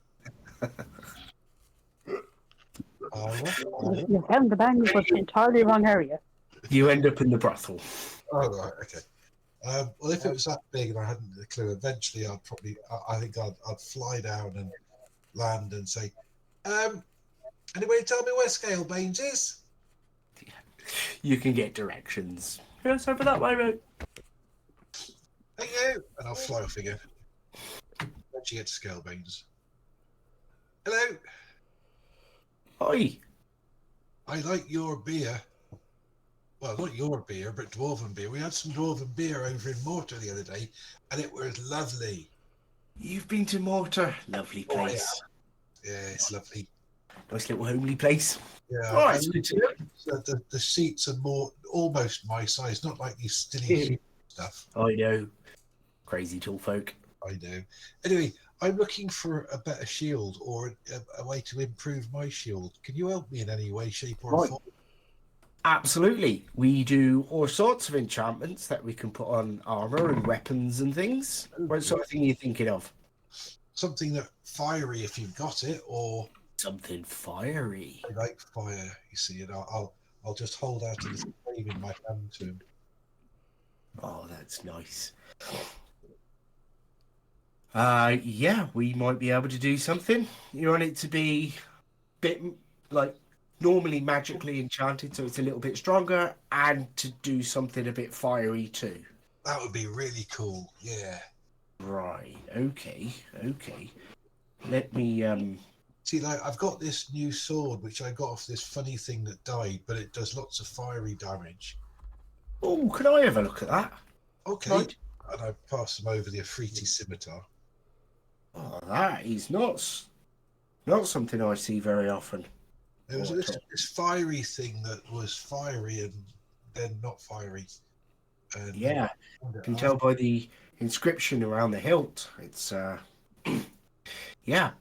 You found the bang, but the entirely wrong area. You end up in the brothel. Oh, right, okay. Well, if it was that big and I hadn't a clue, eventually I'd probably, I think I'd fly down and land and say, anybody tell me where Scalebanes is? You can get directions. Yes, over that way, mate. Thank you. And I'll fly off again. Once you get to Scalebanes. Hello. Oi. I like your beer. Well, not your beer, but dwarven beer. We had some dwarven beer over in Mortar the other day, and it was lovely. You've been to Mortar. Lovely Oh, place. Yeah, it's lovely. Nice little homely place. Yeah, Oh, and it's good to know. the seats are more almost my size, not like these stilly stuff. I know. Crazy tall folk. I know. Anyway, I'm looking for a better shield or a way to improve my shield. Can you help me in any way, shape, or Right. form? Absolutely. We do all sorts of enchantments that we can put on armor and weapons and things. What sort of thing are you thinking of? Something that fiery if you've got it, or Something fiery. I like fire. You see, and I'll just hold out a little flame in my hand to him. Oh, that's nice. Yeah, we might be able to do something. You want it to be a bit like normally magically enchanted, so it's a little bit stronger, and to do something a bit fiery too. That would be really cool. Yeah. Right. Okay. Let me See, like I've got this new sword which I got off this funny thing that died, but it does lots of fiery damage. Oh, can I have a look at that? Okay, Right. and I pass them over the Afriti scimitar. Oh, that is not something I see very often. There was this fiery thing that was fiery and then not fiery. And Yeah, you can tell by the inscription around the hilt. It's yeah,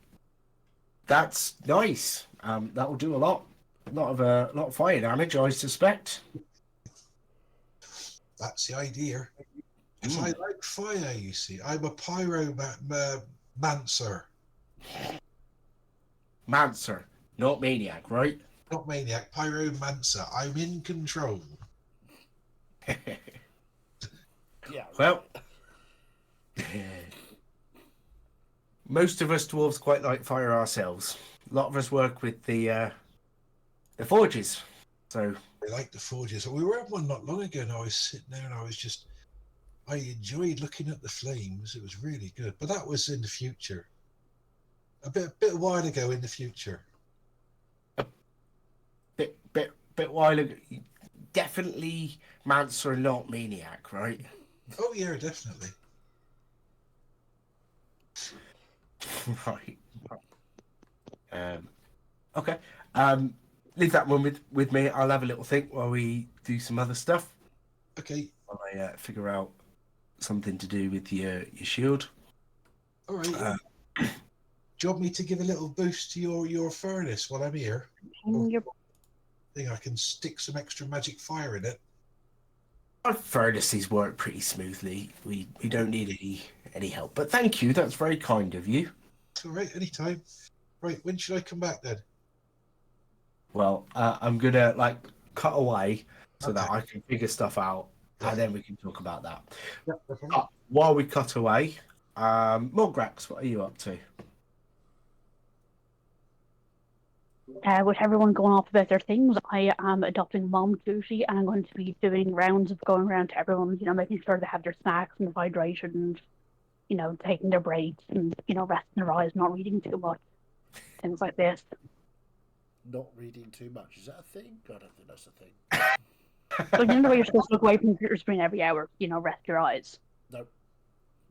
that's nice. That will do a lot of fire damage, I suspect. That's the idea. If I like fire, you see, I'm a pyromancer. Mancer, not maniac, right? Not maniac, pyromancer. I'm in control. Yeah. Well, most of us dwarves quite like fire ourselves. A lot of us work with the forges, so I like the forges. We were at one not long ago, and I was sitting there, and I enjoyed looking at the flames. It was really good, but that was in the future. A bit while ago in the future. bit while ago. Definitely Mancer, not maniac, right? Oh yeah, definitely. Right. Okay. Leave that one with me. I'll have a little think while we do some other stuff. Okay. While I figure out something to do with your shield. All right. Do you want me to give a little boost to your furnace while I'm here? Think I can stick some extra magic fire in it. Our furnaces work pretty smoothly. We don't need any help. But thank you. That's very kind of you. It's all right. Anytime. Right. When should I come back then? Well, I'm gonna cut away so that I can figure stuff out, and then we can talk about that. Yeah, while we cut away, Morgrax, what are you up to? With everyone going off about their things, I am adopting mom duty, and I'm going to be doing rounds of going around to everyone, making sure they have their snacks and hydration, and taking their breaks, and resting their eyes, not reading too much, things like this. Not reading too much, is that a thing? I don't think that's a thing. So the way you're supposed to look away from the computer screen every hour, rest your eyes. No,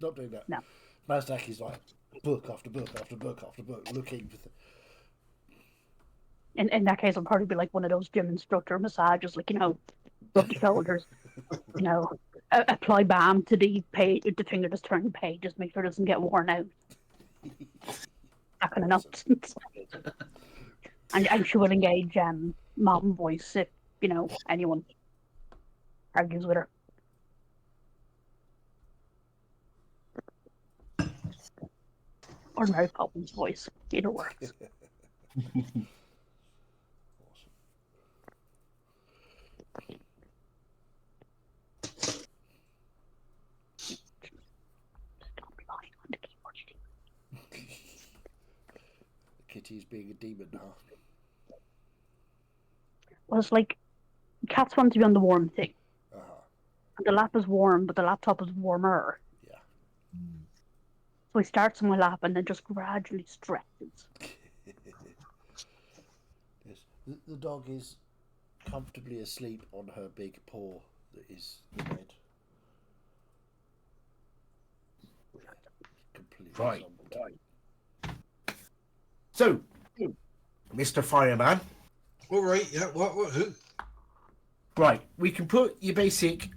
not doing that. No. Mazdak is like book after book after book after book, looking for. In that case, I'll probably be like one of those gym instructor massages, rub the shoulders, apply balm to the page, the finger that's turning pages, make sure it doesn't get worn out. That kind of nonsense. And she will engage mom voice if, anyone argues with her. Or Mary Poppins voice. Either works. Kitty's being a demon now. Well, it's like cats want to be on the warm thing. And the lap is warm, but the laptop is warmer. Yeah. So he starts on my lap and then just gradually stretches. Yes. The dog is comfortably asleep on her big paw that is the bed. Completely Right. somewhat. So, Mr. Fireman. All right. Yeah. What? Who? Right, we can put your basic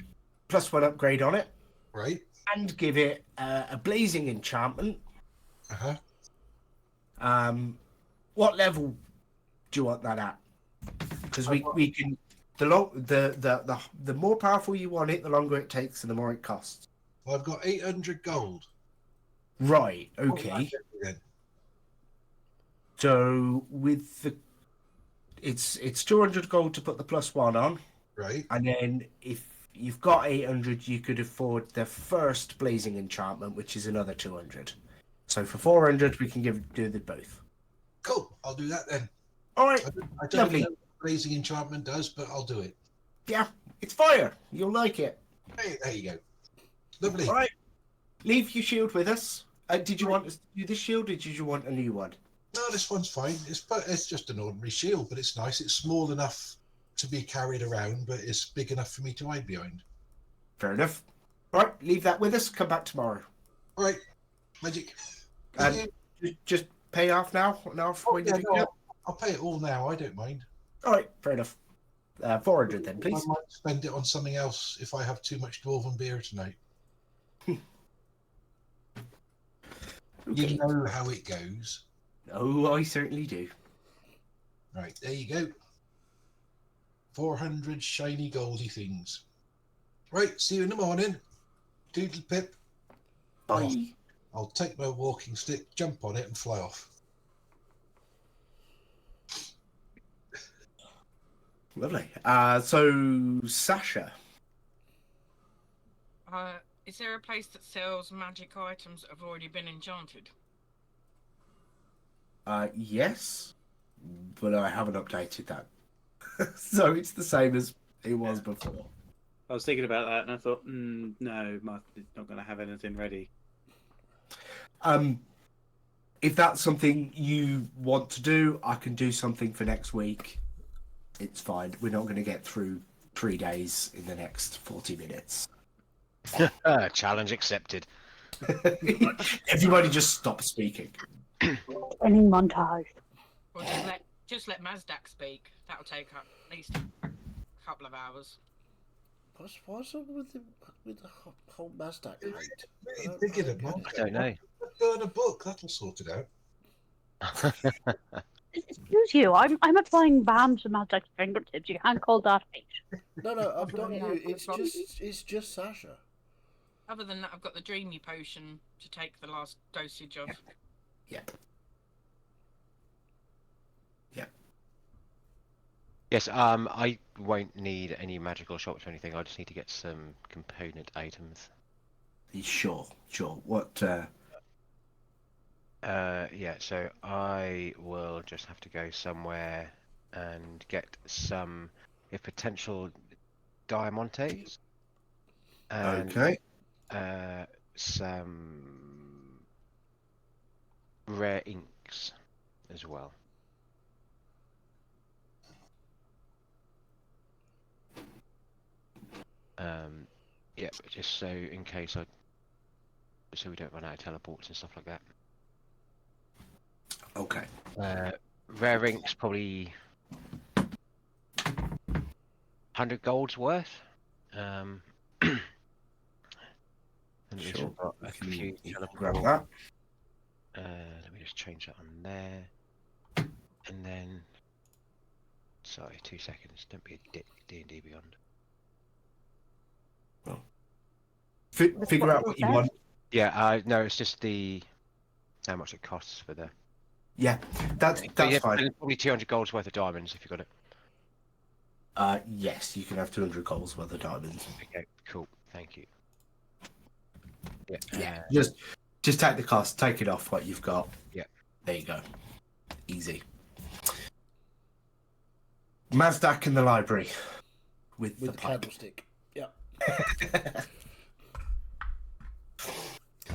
+1 upgrade on it. Right. And give it a blazing enchantment. What level do you want that at? Because we can the more powerful you want it, the longer it takes and the more it costs. Well, I've got 800 gold. Right. Okay. So with it's 200 gold to put the +1 on. Right. And then if you've got 800, you could afford the first blazing enchantment, which is another 200. So for 400, we can do the both. Cool. I'll do that then. All right. I don't Lovely. know what blazing enchantment does, but I'll do it. Yeah, it's fire. You'll like it. Hey, there you go. Lovely. All right. Leave your shield with us. Did you want us to do this shield, or did you want a new one? No, this one's fine. It's just an ordinary shield, but it's nice. It's small enough to be carried around, but it's big enough for me to hide behind. Fair enough. Right, leave that with us. Come back tomorrow. All right, magic. Just pay off now. When did you get? I'll pay it all now. I don't mind. All right, fair enough. 400 then, please. I might spend it on something else if I have too much dwarven beer tonight. Okay. You know how it goes. Oh, I certainly do. Right, there you go. 400 shiny goldy things. Right, see you in the morning. Doodle pip. Bye. I'll take my walking stick, jump on it, and fly off. Lovely. So, Sasha. Is there a place that sells magic items that have already been enchanted? Yes, but I haven't updated that. So it's the same as it was before. I was thinking about that, and I thought, no, Martha's not going to have anything ready. If that's something you want to do, I can do something for next week. It's fine. We're not going to get through 3 days in the next 40 minutes. Challenge accepted. Everybody just stop speaking. Training montage. Or just let Mazdak speak. That'll take up at least a couple of hours. What's up with the whole Mazdak hate? What are you thinking of, Mark? I don't know. Burn a book. That'll sort it out. Excuse you, I'm applying balm to Mazdak's fingertips. You can't call that hate. No, I've not you. It's just Sasha. Other than that, I've got the Dreamy Potion to take the last dosage of. Yep. Yes, I won't need any magical shops or anything. I just need to get some component items. Sure. What? Yeah, so I will just have to go somewhere and get some potential diamantes. And, Okay. some rare inks as well. Yeah, just so in case so we don't run out of teleports and stuff like that. Okay. Rare inks probably 100 gold's worth. And at least Sure. we've got a few Grab teleport. that. Let me just change that on there, and then. Sorry, 2 seconds. Don't be a dick, D&D Beyond. Figure out what you want. Yeah, no, it's just how much it costs for the. Yeah, that's yeah, fine. Probably 200 gold's worth of diamonds if you got it. Yes, you can have 200 goals worth of diamonds. Okay, cool. Thank you. Yeah, just take the cost, take it off what you've got. Yeah. There you go. Easy. Mazdak in the library with the pipe. Candlestick. Yeah.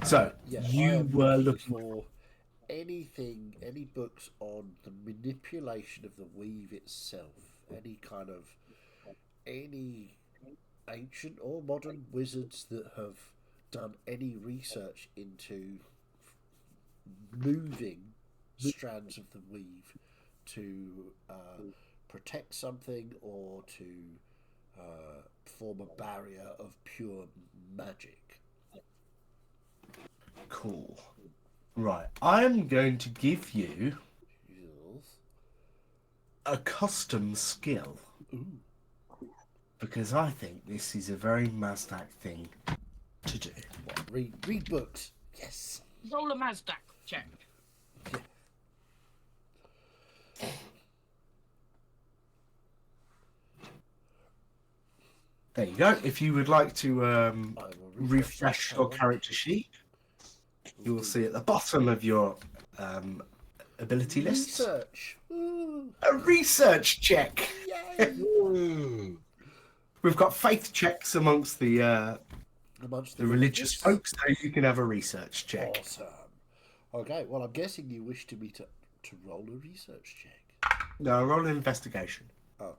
So Yeah, I you am were looking for any books on the manipulation of the weave itself, any ancient or modern wizards that have done any research into moving strands of the weave to protect something or to form a barrier of pure magic. Cool. Right, I'm going to give you Yes. a custom skill Ooh. because I think this is a very Mazdak thing to do. What, read books. Yes. Roll a Mazdak check. There you go. If you would like to I will refresh your character sheet, you will see at the bottom of your ability list Research. Ooh. a research check. Yay. Ooh. We've got faith checks amongst the Amongst the religious folks, so you can have a research check. Awesome. Okay, well, I'm guessing you wish me to roll a research check. No, roll an investigation. Oh,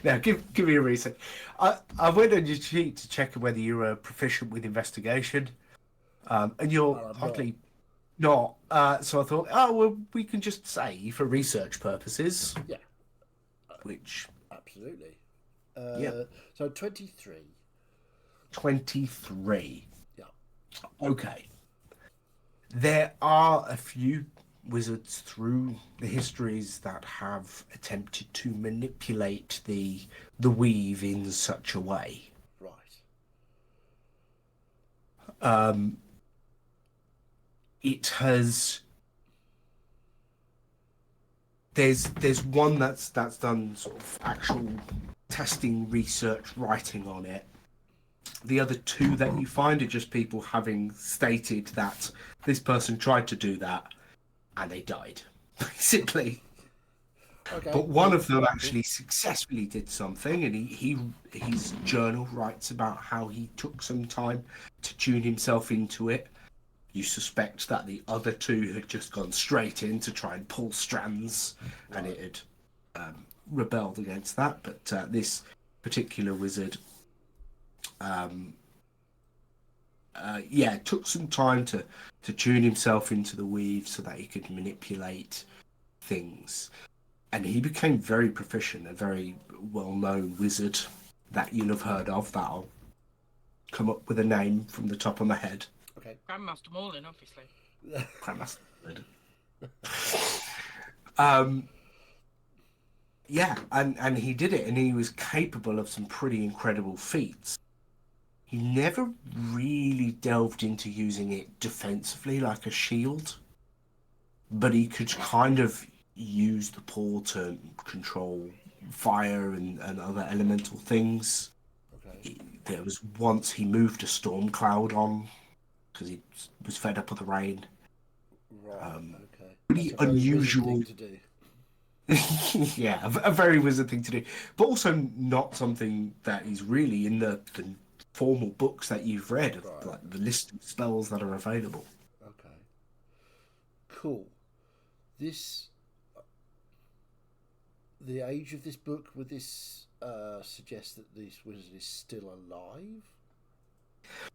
Now, give me a reason. I went on your sheet to check whether you were proficient with investigation, and you're Well, I'm oddly not. So I thought, oh well, we can just say for research purposes. Yeah. Which absolutely. Yeah. So 23. 23. Yeah. Okay. There are a few wizards through the histories that have attempted to manipulate the weave in such a way. Right. It has. There's one that's done sort of actual testing, research, writing on it. The other two that you find are just people having stated that this person tried to do that and they died, basically. Okay. But one of them actually successfully did something, and his journal writes about how he took some time to tune himself into it. You suspect that the other two had just gone straight in to try and pull strands, and it had rebelled against that. But this particular wizard, took some time to tune himself into the weave so that he could manipulate things. And he became very proficient, a very well-known wizard that you'll have heard of. That'll come up with a name from the top of my head. Okay. Grandmaster Morlin, obviously. Grandmaster Morlin. And he did it, and he was capable of some pretty incredible feats. He never really delved into using it defensively like a shield, but he could kind of use the paw to control fire and other elemental things. Okay. There was once he moved a storm cloud on because he was fed up with the rain. Right. Okay. Pretty That's a very unusual wizard thing to do. Yeah, a very wizard thing to do, but also not something that is really in the formal books that you've read of like the list of spells that are available. Okay. Cool. The age of this book, would this suggest that this wizard is still alive?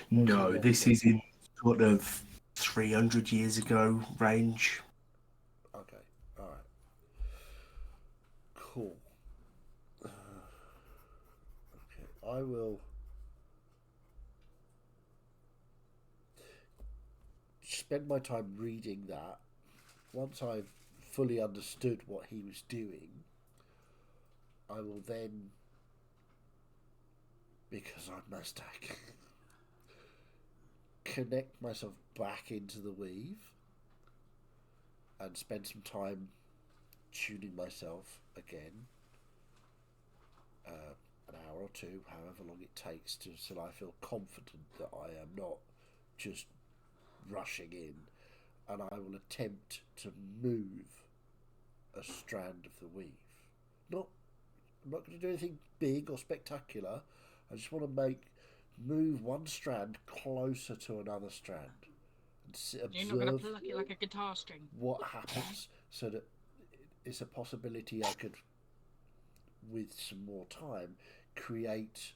No, this is in sort of 300 years ago range. Okay. All right. Cool. Okay. I will spend my time reading that. Once I've fully understood what he was doing, I will then, because I'm Mazdak, connect myself back into the weave and spend some time tuning myself again. An hour or two, however long it takes, till I feel confident that I am not just rushing in, and I will attempt to move a strand of the weave. I'm not going to do anything big or spectacular. I just want to move one strand closer to another strand and You're not going to observe pluck it like a guitar string. what happens, so that it's a possibility I could, with some more time, create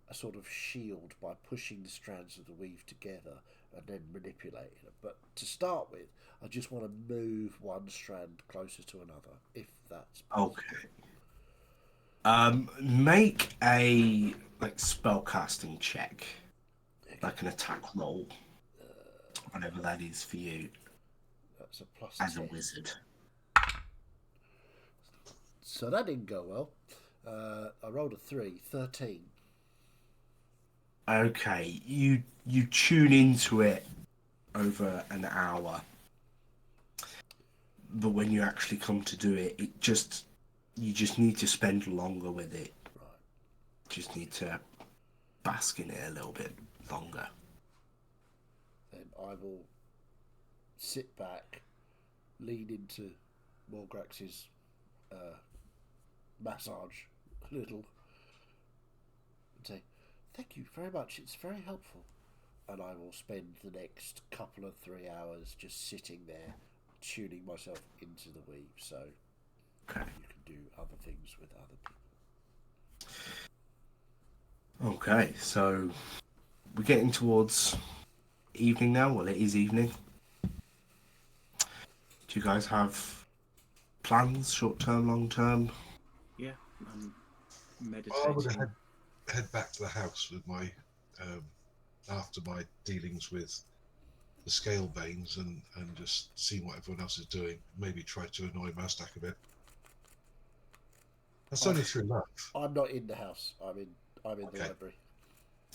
a sort of shield by pushing the strands of the weave together and then manipulating it. But to start with, I just want to move one strand closer to another, if that's possible. Okay. Make a spell casting check, like an attack roll, whatever that is for you. That's a plus as 10. a wizard. So that didn't go well. I rolled a 3, 13. Okay, you tune into it over an hour, but when you actually come to do it, you just need to spend longer with it. Right. Just need to bask in it a little bit longer. Then I will sit back, lean into Morgrax's massage a little, and say, "Thank you very much, it's very helpful." And I will spend the next couple of 3 hours just sitting there, tuning myself into the weave, so Okay. you can do other things with other people. Okay, so we're getting towards evening now. Well, it is evening. Do you guys have plans, short term, long term? Yeah, I'm Well, meditating. I'm going to head back to the house with my after my dealings with the scale banes and just see what everyone else is doing. Maybe try to annoy Mazdak a bit. That's only through love. I'm not in the house. I'm in the Okay. library.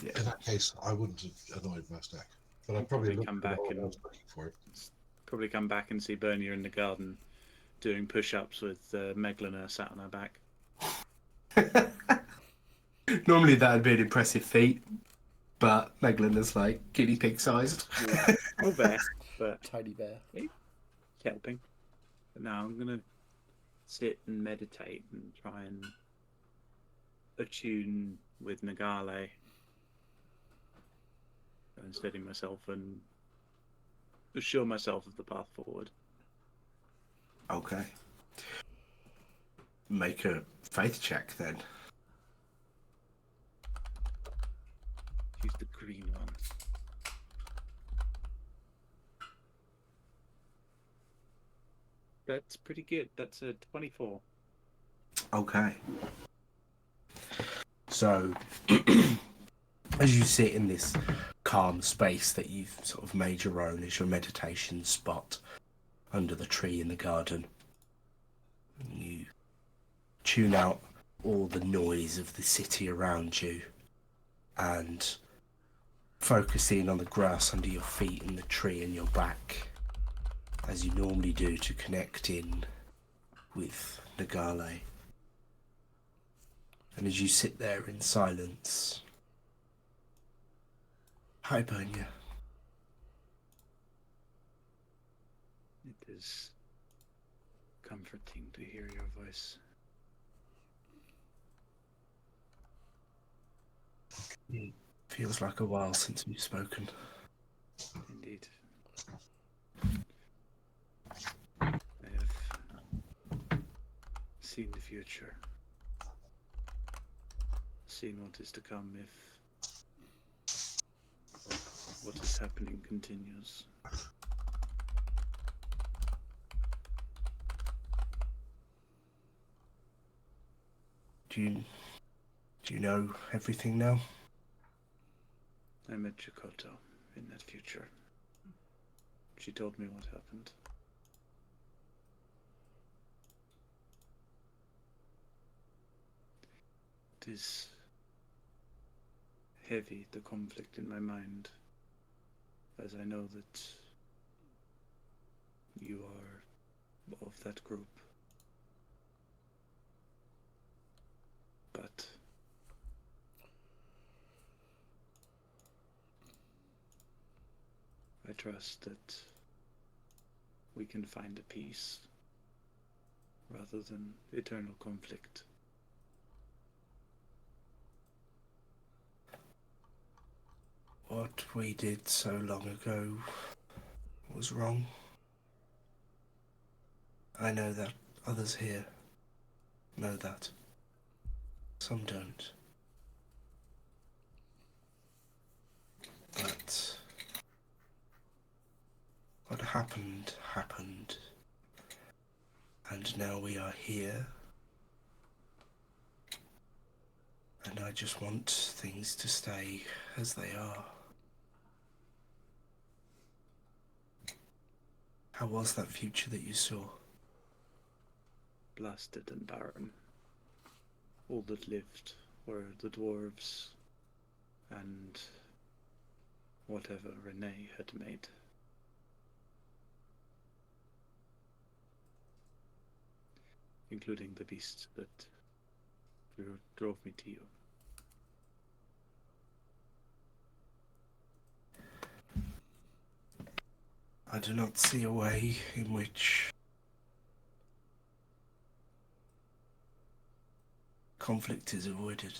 Yeah. In that case, I wouldn't have annoyed Mazdak, but I'll I'd probably probably look come for the back hole and- I was looking for it. Probably come back and see Bernia in the garden doing push-ups with Meglina sat on her back. Normally that'd be an impressive feat, but Meglin is like guinea pig sized. Small bear, but Tiny bear. helping. But now I'm gonna sit and meditate and try and attune with Nagale and steady myself and assure myself of the path forward. Okay. Make a faith check then. Use the green one. That's pretty good. That's a 24. Okay. So, as you sit in this calm space that you've sort of made your own as your meditation spot under the tree in the garden, you tune out all the noise of the city around you and focus in on the grass under your feet and the tree in your back, as you normally do to connect in with Nagale. And as you sit there in silence, hi Bernia. It is comforting to hear your voice. Feels like a while since we've spoken. Indeed. I have seen the future. Seen what is to come if what is happening continues. Do you know everything now? I met Chikoto in that future. She told me what happened. It is heavy, the conflict in my mind, as I know that you are of that group. But I trust that we can find a peace rather than eternal conflict. What we did so long ago was wrong. I know that. Others here know that. Some don't. But what happened, happened. And now we are here. And I just want things to stay as they are. How was that future that you saw? Blasted and barren. All that lived were the dwarves and whatever Renee had made. Including the beast that drove me to you. I do not see a way in which conflict is avoided.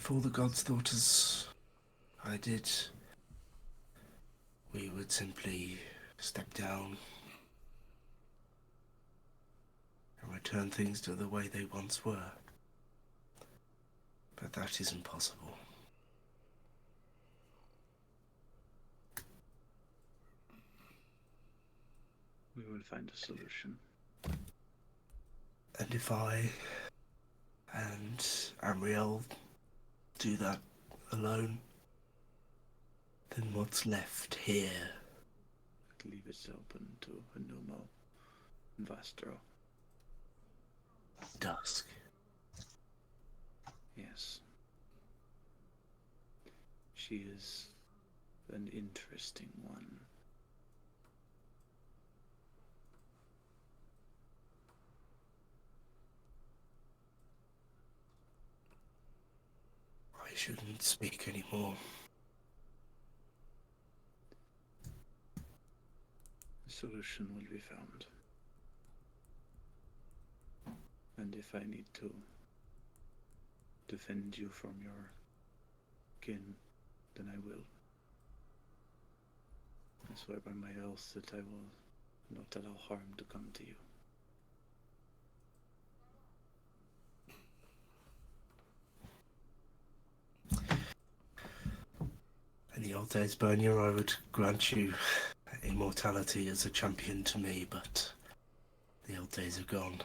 If all the gods thought as I did, we would simply step down and return things to the way they once were. But that isn't possible. We will find a solution. And if I and Amriel do that alone, then what's left here? Leave it open to Hanumo and Vastro. Dusk. Yes. She is an interesting one. I shouldn't speak anymore. A solution will be found. And if I need to defend you from your kin, then I will. I swear by my oath that I will not allow harm to come to you. In the old days, Bernier, I would grant you immortality as a champion to me, but the old days are gone.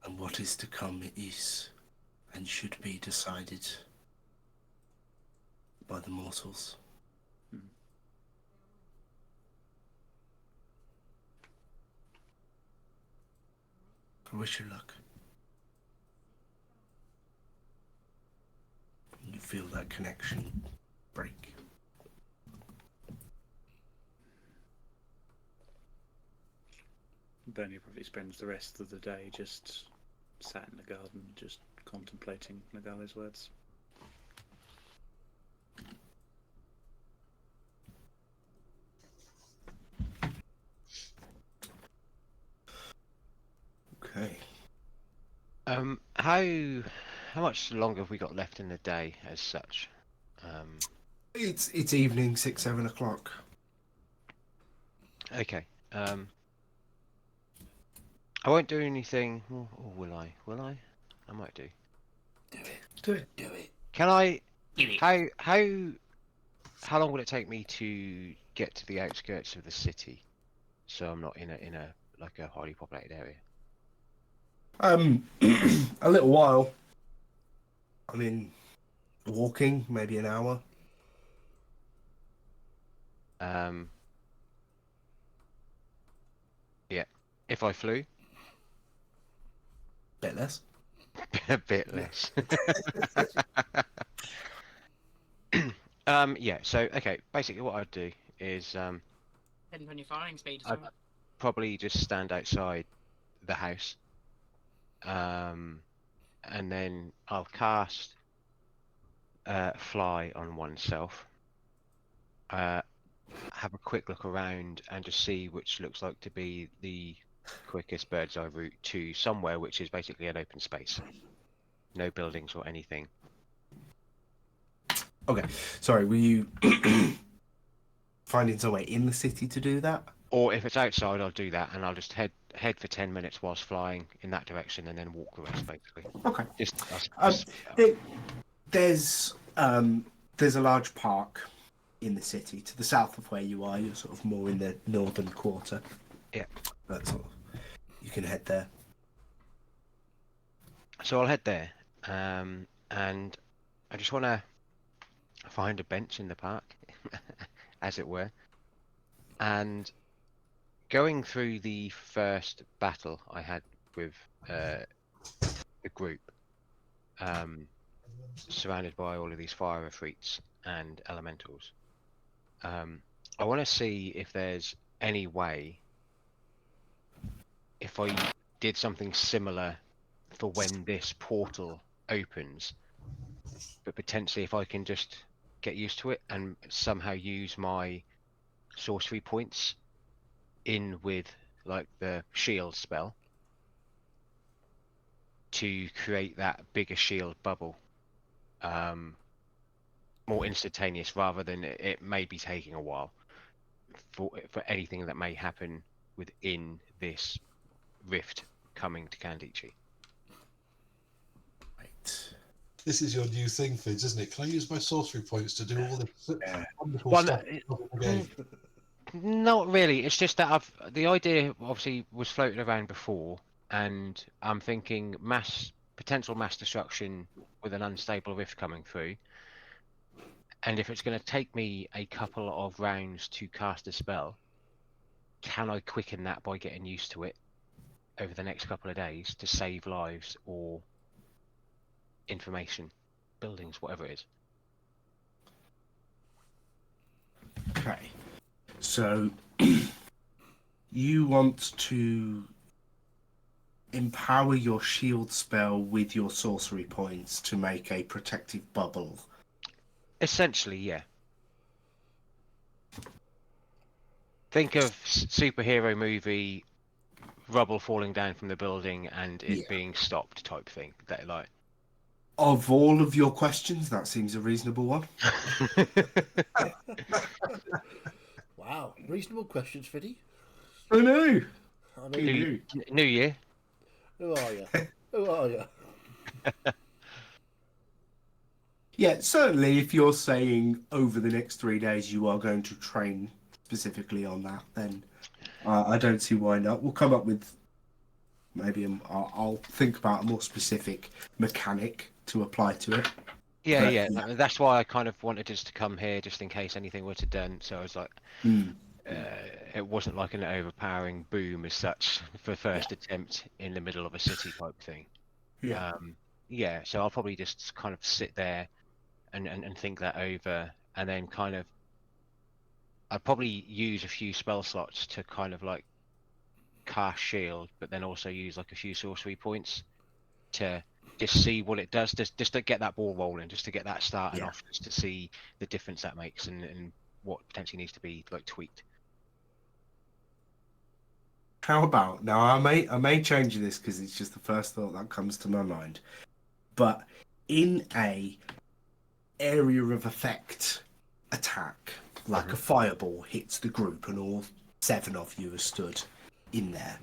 And what is to come is and should be decided by the mortals. I wish you luck. You feel that connection break. Bernie probably spends the rest of the day just sat in the garden, just contemplating Nagale's words. Okay. How much longer have we got left in the day as such? It's evening, 6-7 o'clock. Okay. I won't do anything. Or will I? Will I? I might do. Do it. Do it. Do it. Can I? How long will it take me to get to the outskirts of the city, so I'm not in a like a highly populated area? A little while. I mean, walking, maybe an hour. Yeah. If I flew, Bit less. a bit less. Yeah. So okay. Basically, what I'd do is Depends on your firing speed as I'd well. probably just stand outside the house, and then I'll cast fly on oneself. Have a quick look around and just see which looks like to be the quickest bird's eye route to somewhere which is basically an open space, no buildings or anything. Okay. Sorry, were you finding somewhere in the city to do that? Or if it's outside, I'll do that, and I'll just head for 10 minutes whilst flying in that direction, and then walk the rest basically. Okay. Just There's a large park in the city to the south of where you are. You're sort of more in the northern quarter. Yeah. But sort of, you can head there. So I'll head there, and I just want to find a bench in the park, as it were, and going through the first battle I had with the group, surrounded by all of these fire efreets and elementals. I want to see if there's any way, if I did something similar for when this portal opens, but potentially if I can just get used to it and somehow use my sorcery points in with like the shield spell to create that bigger shield bubble, more instantaneous rather than it may be taking a while for anything that may happen within this rift coming to Candici. Right. This is your new thing, Fizz, isn't it? Can I use my sorcery points to do all this wonderful Well, stuff? Okay. Not really. It's just that the idea obviously was floated around before, and I'm thinking potential mass destruction with an unstable rift coming through. And if it's going to take me a couple of rounds to cast a spell, can I quicken that by getting used to it over the next couple of days to save lives or information, buildings, whatever it is? Okay. So you want to empower your shield spell with your sorcery points to make a protective bubble. Essentially, yeah. Think of superhero movie, rubble falling down from the building and it being stopped type thing. That like. Of all of your questions, that seems a reasonable one. Wow, reasonable questions, Fiddy. I know. I mean, New Year. who are you? Who are you? Yeah, certainly if you're saying over the next 3 days you are going to train specifically on that, then I don't see why not. We'll come up with maybe I'll think about a more specific mechanic to apply to it. Yeah, yeah. I mean, that's why I kind of wanted us to come here just in case anything were to done. So I was like, it wasn't like an overpowering boom as such for first attempt in the middle of a city type thing. Yeah. So I'll probably just kind of sit there and think that over, and then kind of I'd probably use a few spell slots to kind of like cast shield, but then also use like a few sorcery points to just see what it does, just to get that ball rolling, just to get that starting off, just to see the difference that makes and what potentially needs to be like tweaked. How about now? I may change this because it's just the first thought that comes to my mind. But in a area of effect attack, like a fireball hits the group and all 7 of you are stood in there.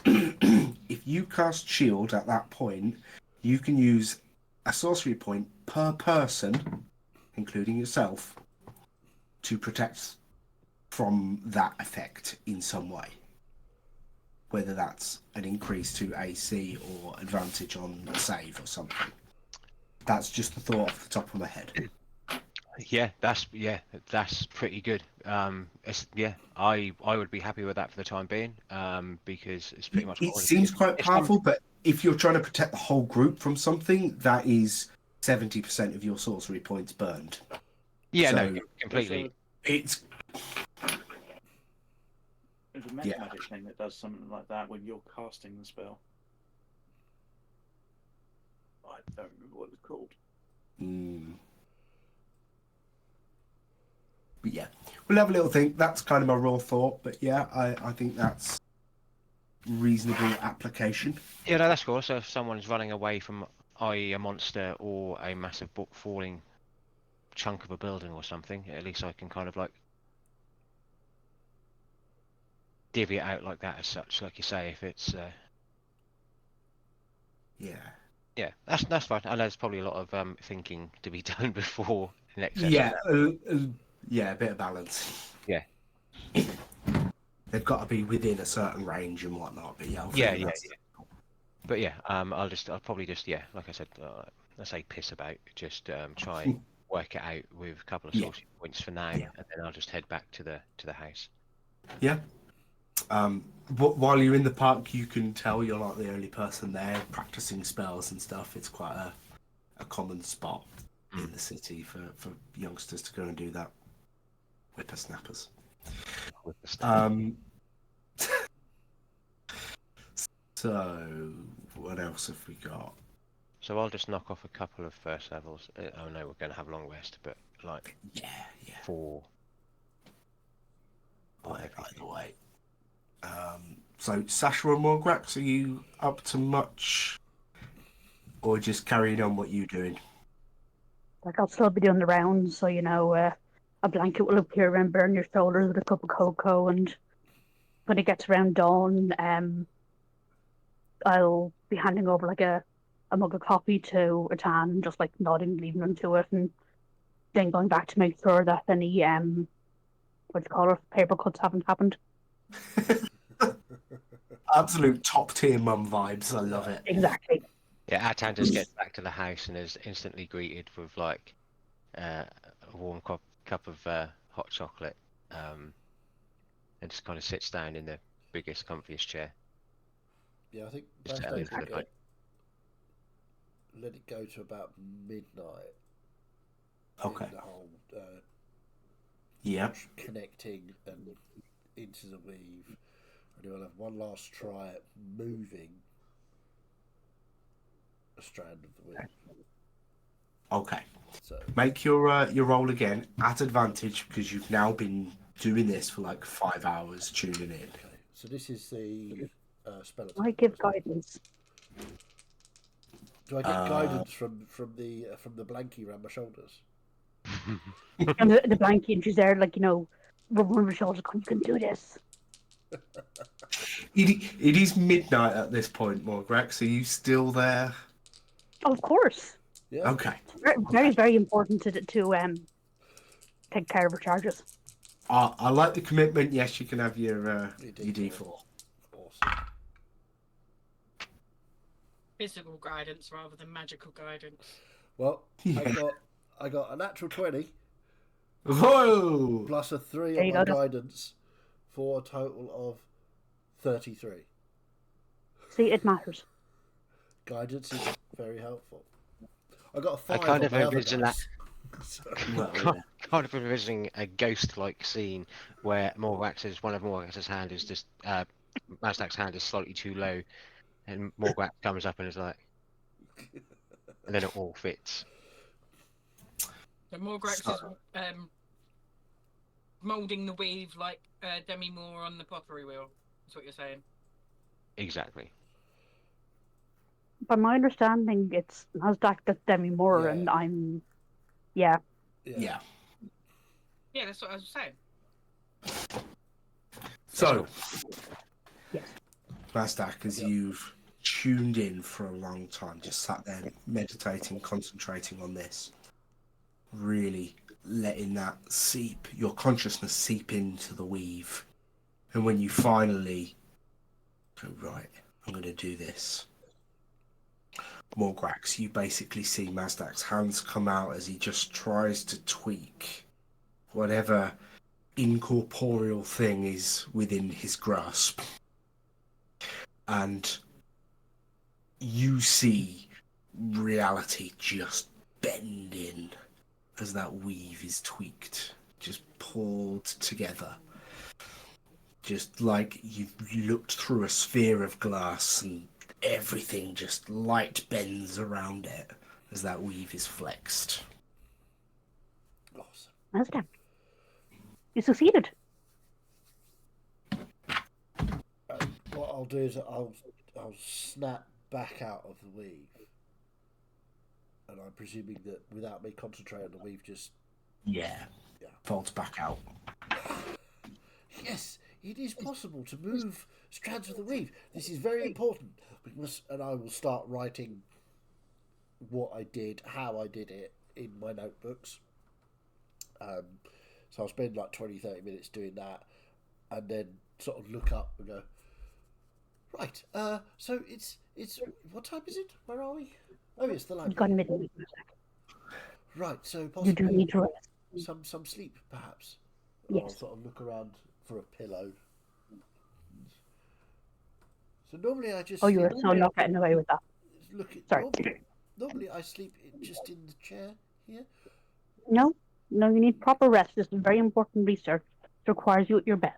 If you cast shield at that point, you can use a sorcery point per person, including yourself, to protect from that effect in some way. Whether that's an increase to AC or advantage on a save or something. That's just the thought off the top of my head. That's pretty good. I would be happy with that for the time being, because it's pretty much. It seems quite powerful, but if you're trying to protect the whole group from something, that is 70% of your sorcery points burned. Yeah, So no, completely. It's There's a magic thing that does something like that when you're casting the spell. I don't remember what it's called. But yeah, we'll have a little think. That's kind of my raw thought, but yeah, I think that's reasonable application. Yeah, no, that's cool. So if someone's running away from, i.e., a monster or a massive falling chunk of a building or something, at least I can kind of like divvy it out like that as such, like you say. If it's yeah, that's fine. I know there's probably a lot of thinking to be done before the next episode. Yeah, a bit of balance. Yeah. They've got to be within a certain range and whatnot, but yeah. But yeah, I'll probably just, like I said, let's say piss about, just try and work it out with a couple of sorcery points for now, and then I'll just head back to the house. Yeah. While you're in the park, you can tell you're not the only person there practicing spells and stuff. It's quite a common spot in the city for youngsters to go and do that. Whippersnappers. So, what else have we got? So I'll just knock off a couple of first levels. I know we're going to have a long rest, but like 4. Either way. So, Sasha and Morgrax, are you up to much or just carrying on what you're doing? Like, I'll still be doing the rounds, so, a blanket will appear around burn your shoulders with a cup of cocoa, and when it gets around dawn, I'll be handing over, like, a mug of coffee to Atan, just, like, nodding, leaving him to it, and then going back to make sure that any, what do you call it, paper cuts haven't happened. Absolute top tier mum vibes. I love it. Exactly. Yeah, Atan just gets back to the house and is instantly greeted with like a warm cup of hot chocolate, and just kind of sits down in the biggest, comfiest chair. Yeah, I think Just most settle days in for the night. let it go to about midnight. Okay. In the whole Yeah. connecting and into the weave. And you'll have one last try at moving a strand of the weave. Okay. So Make your roll again at advantage because you've now been doing this for like 5 hours tuning in. okay, so this is the spell attack. I give guidance. Do I get guidance from the blankie around my shoulders? And the blanket, and she's there, like, rubbing on her shoulders, going, you can do this. It is midnight at this point, Morgrax. Are you still there? Oh, of course. Yeah. Okay. Very, very, very important to take care of her charges. I like the commitment. Yes, you can have your D4. Awesome. Physical guidance rather than magical guidance. Well, Yeah. I got a natural 20 Whoa! plus a 3 There on you my go. guidance for a total of 33. See, it matters. Guidance is very helpful. I got a 5 I kind on of my other envision dice. Well, kind of envisioning a ghost-like scene where one of Morgax's hand is just Mazdak's hand is slightly too low, and Morgax comes up and is like, and then it all fits. So Morgrax is moulding the weave like Demi Moore on the pottery wheel. That's what you're saying. Exactly. By my understanding, it's Nasdaq that's Demi Moore, Yeah. and I'm, yeah. yeah. Yeah, that's what I was saying. So, Yes. Mazdak, as you've tuned in for a long time, just sat there meditating, concentrating on this, really letting that seep, your consciousness seep into the weave. And when you finally go, right, I'm going to do this, Morgrax, you basically see Mazdak's hands come out as he just tries to tweak whatever incorporeal thing is within his grasp. And you see reality just bending as that weave is tweaked, just pulled together. Just like you've looked through a sphere of glass and everything just light bends around it as that weave is flexed. Awesome. Nasdaq. You succeeded. What I'll do is I'll snap back out of the weave, and I'm presuming that without me concentrating on the weave, just Yeah. Folds back out. yes, it is possible to move strands of the weave. This is very important. And I will start writing what I did, how I did it in my notebooks. So I'll spend like 20-30 minutes doing that, and then sort of look up and go, right, so it's what time is it? Where are we? Oh, it's the You library. got midnight. Right, so You do possibly need to rest. some sleep, perhaps. Yes. I'll sort of look around for a pillow. So normally I just Oh, you were sleep- so not getting away with that. look at Sorry. normally I sleep just in the chair here. No, you need proper rest. This is very important research. It requires you at your best.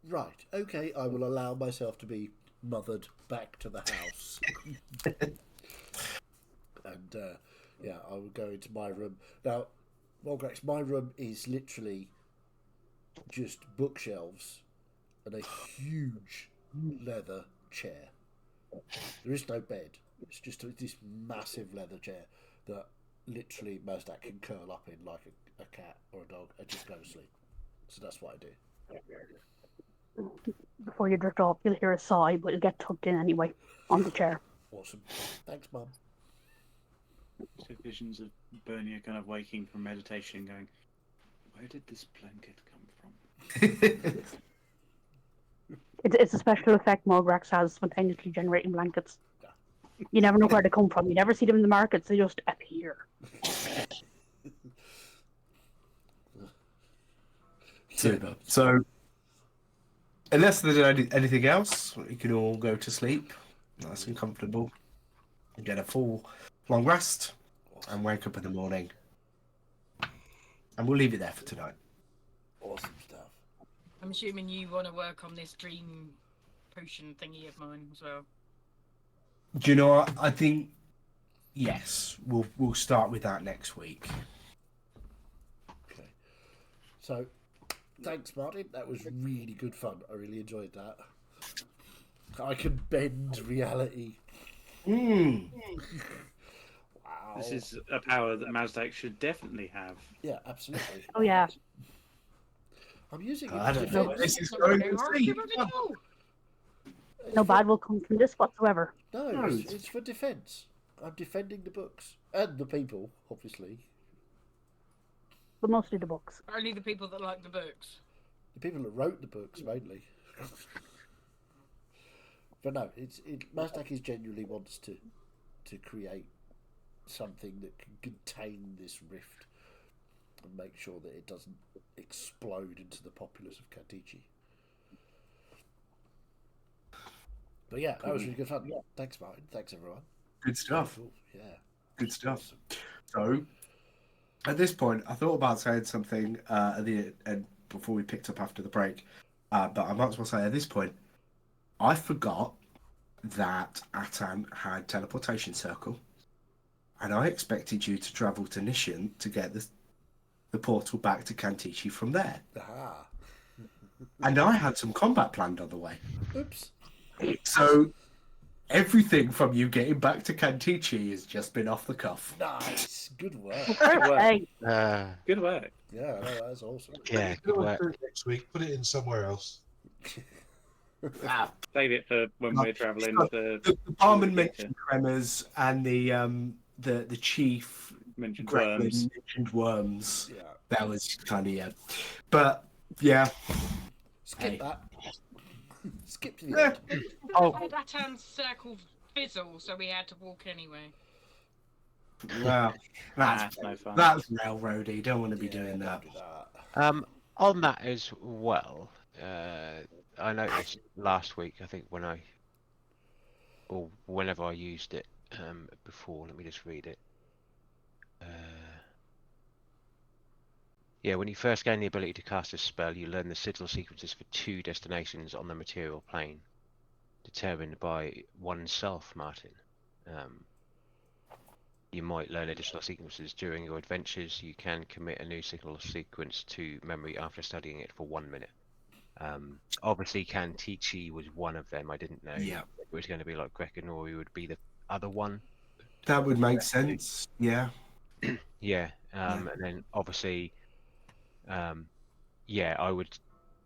Right, okay, I will allow myself to be mothered back to the house. And yeah, I will go into my room. Now, Morgrax, my room is literally just bookshelves and a huge leather chair. There is no bed. It's just this massive leather chair that literally Mazdak can curl up in like a cat or a dog and just go to sleep. So that's what I do. Before you drift off, you'll hear a sigh, but you'll get tucked in anyway on the chair. Awesome. Thanks, Mum. So visions of Bernia kind of waking from meditation and going, where did this blanket come from? It's a special effect Mograx has, spontaneously generating blankets. You never know where they come from. You never see them in the markets. They just appear. Super. So, unless there's anything else, you can all go to sleep, nice and comfortable, and get a full long rest, and wake up in the morning. And we'll leave it there for tonight. Awesome stuff. I'm assuming you want to work on this dream potion thingy of mine as well. Do you know what? I think yes, we'll start with that next week. Okay. So, thanks, Martin. That was really good fun. I really enjoyed that. I can bend reality. Mm. Wow. This is a power that Mazdak should definitely have. Yeah, absolutely. Oh yeah. I'm using it. I to don't know. defend- This is going to see. No bad will come from this whatsoever. No, No, it's for defence. I'm defending the books and the people, obviously. But mostly the books. Only the people that like the books. The people that wrote the books mainly. But no, Mazdak is genuinely wants to create something that can contain this rift and make sure that it doesn't explode into the populace of Kantichi. But yeah, that was really good fun. Thanks, Martin. Thanks, everyone. Good stuff. Cool. Yeah. Good stuff. Awesome. So, at this point, I thought about saying something at the end before we picked up after the break, but I might as well say at this point, I forgot that Atan had teleportation circle, and I expected you to travel to Nishan to get the portal back to Kantichi from there. Aha. And I had some combat planned on the way. Oops. So everything from you getting back to Kantichi has just been off the cuff. Nice. Good work. Hey, Good work. Yeah, no, that's awesome. Yeah, Go good on work. through it next week. Put it in somewhere else. Save it for when we're travelling. The barman mentioned tremors, and the chief Mentioned Gremlin worms. mentioned worms. Yeah. That was kind of yeah, but yeah. Skip Hey. that. Skip to the Yeah. end. Oh, That circle fizzle, so we had to walk anyway. wow, That's no fun. that's railroady. Don't want to be Yeah, doing that. don't do that. On that as well, I noticed last week, I think or whenever I used it before, let me just read it. Yeah, when you first gain the ability to cast a spell, you learn the sigil sequences for 2 destinations on the material plane, determined by oneself, Martin. You might learn additional sequences during your adventures. You can commit a new signal sequence to memory after studying it for 1 minute. Obviously, Kantichi was one of them. I didn't know Yeah. it was going to be like Grekanori would be the other one. That would make sense. Yeah. Yeah, and then obviously, yeah, I would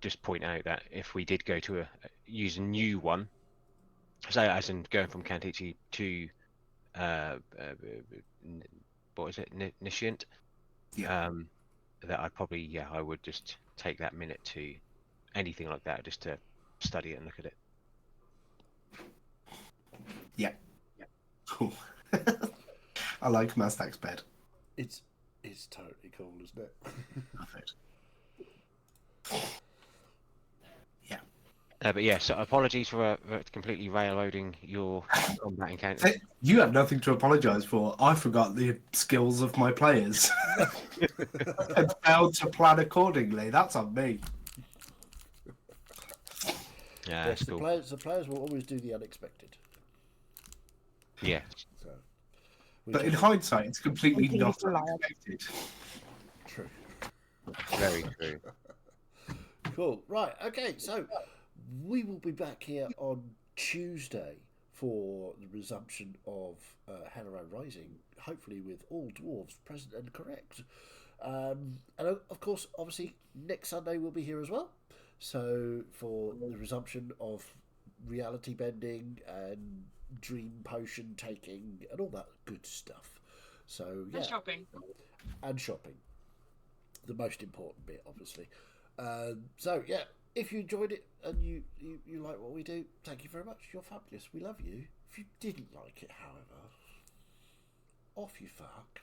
just point out that if we did go to use a new one, so as in going from Kantichi to what is it, Nishint? Yeah. That I'd probably I would just take that minute to anything like that just to study it and look at it. Yeah. Cool. I like Mazdak's bed. It's totally cool, isn't it? Perfect. But yeah, so apologies for completely railroading your combat encounter. Hey, you have nothing to apologise for. I forgot the skills of my players and failed to plan accordingly. That's on me. Yeah, Yes, that's the cool. players will always do the unexpected. Yeah, So, But in hindsight, it's completely Completely not reliable. unexpected. true. very true. Cool. Right. Okay. So we will be back here on Tuesday for the resumption of Hello Rising, hopefully with all dwarves present and correct. And of course, obviously, next Sunday we'll be here as well. So for the resumption of reality bending and dream potion taking and all that good stuff. So yeah, and shopping, the most important bit, obviously. So yeah, if you enjoyed it and you like what we do, thank you very much. You're fabulous. We love you. If you didn't like it, however, off you fuck.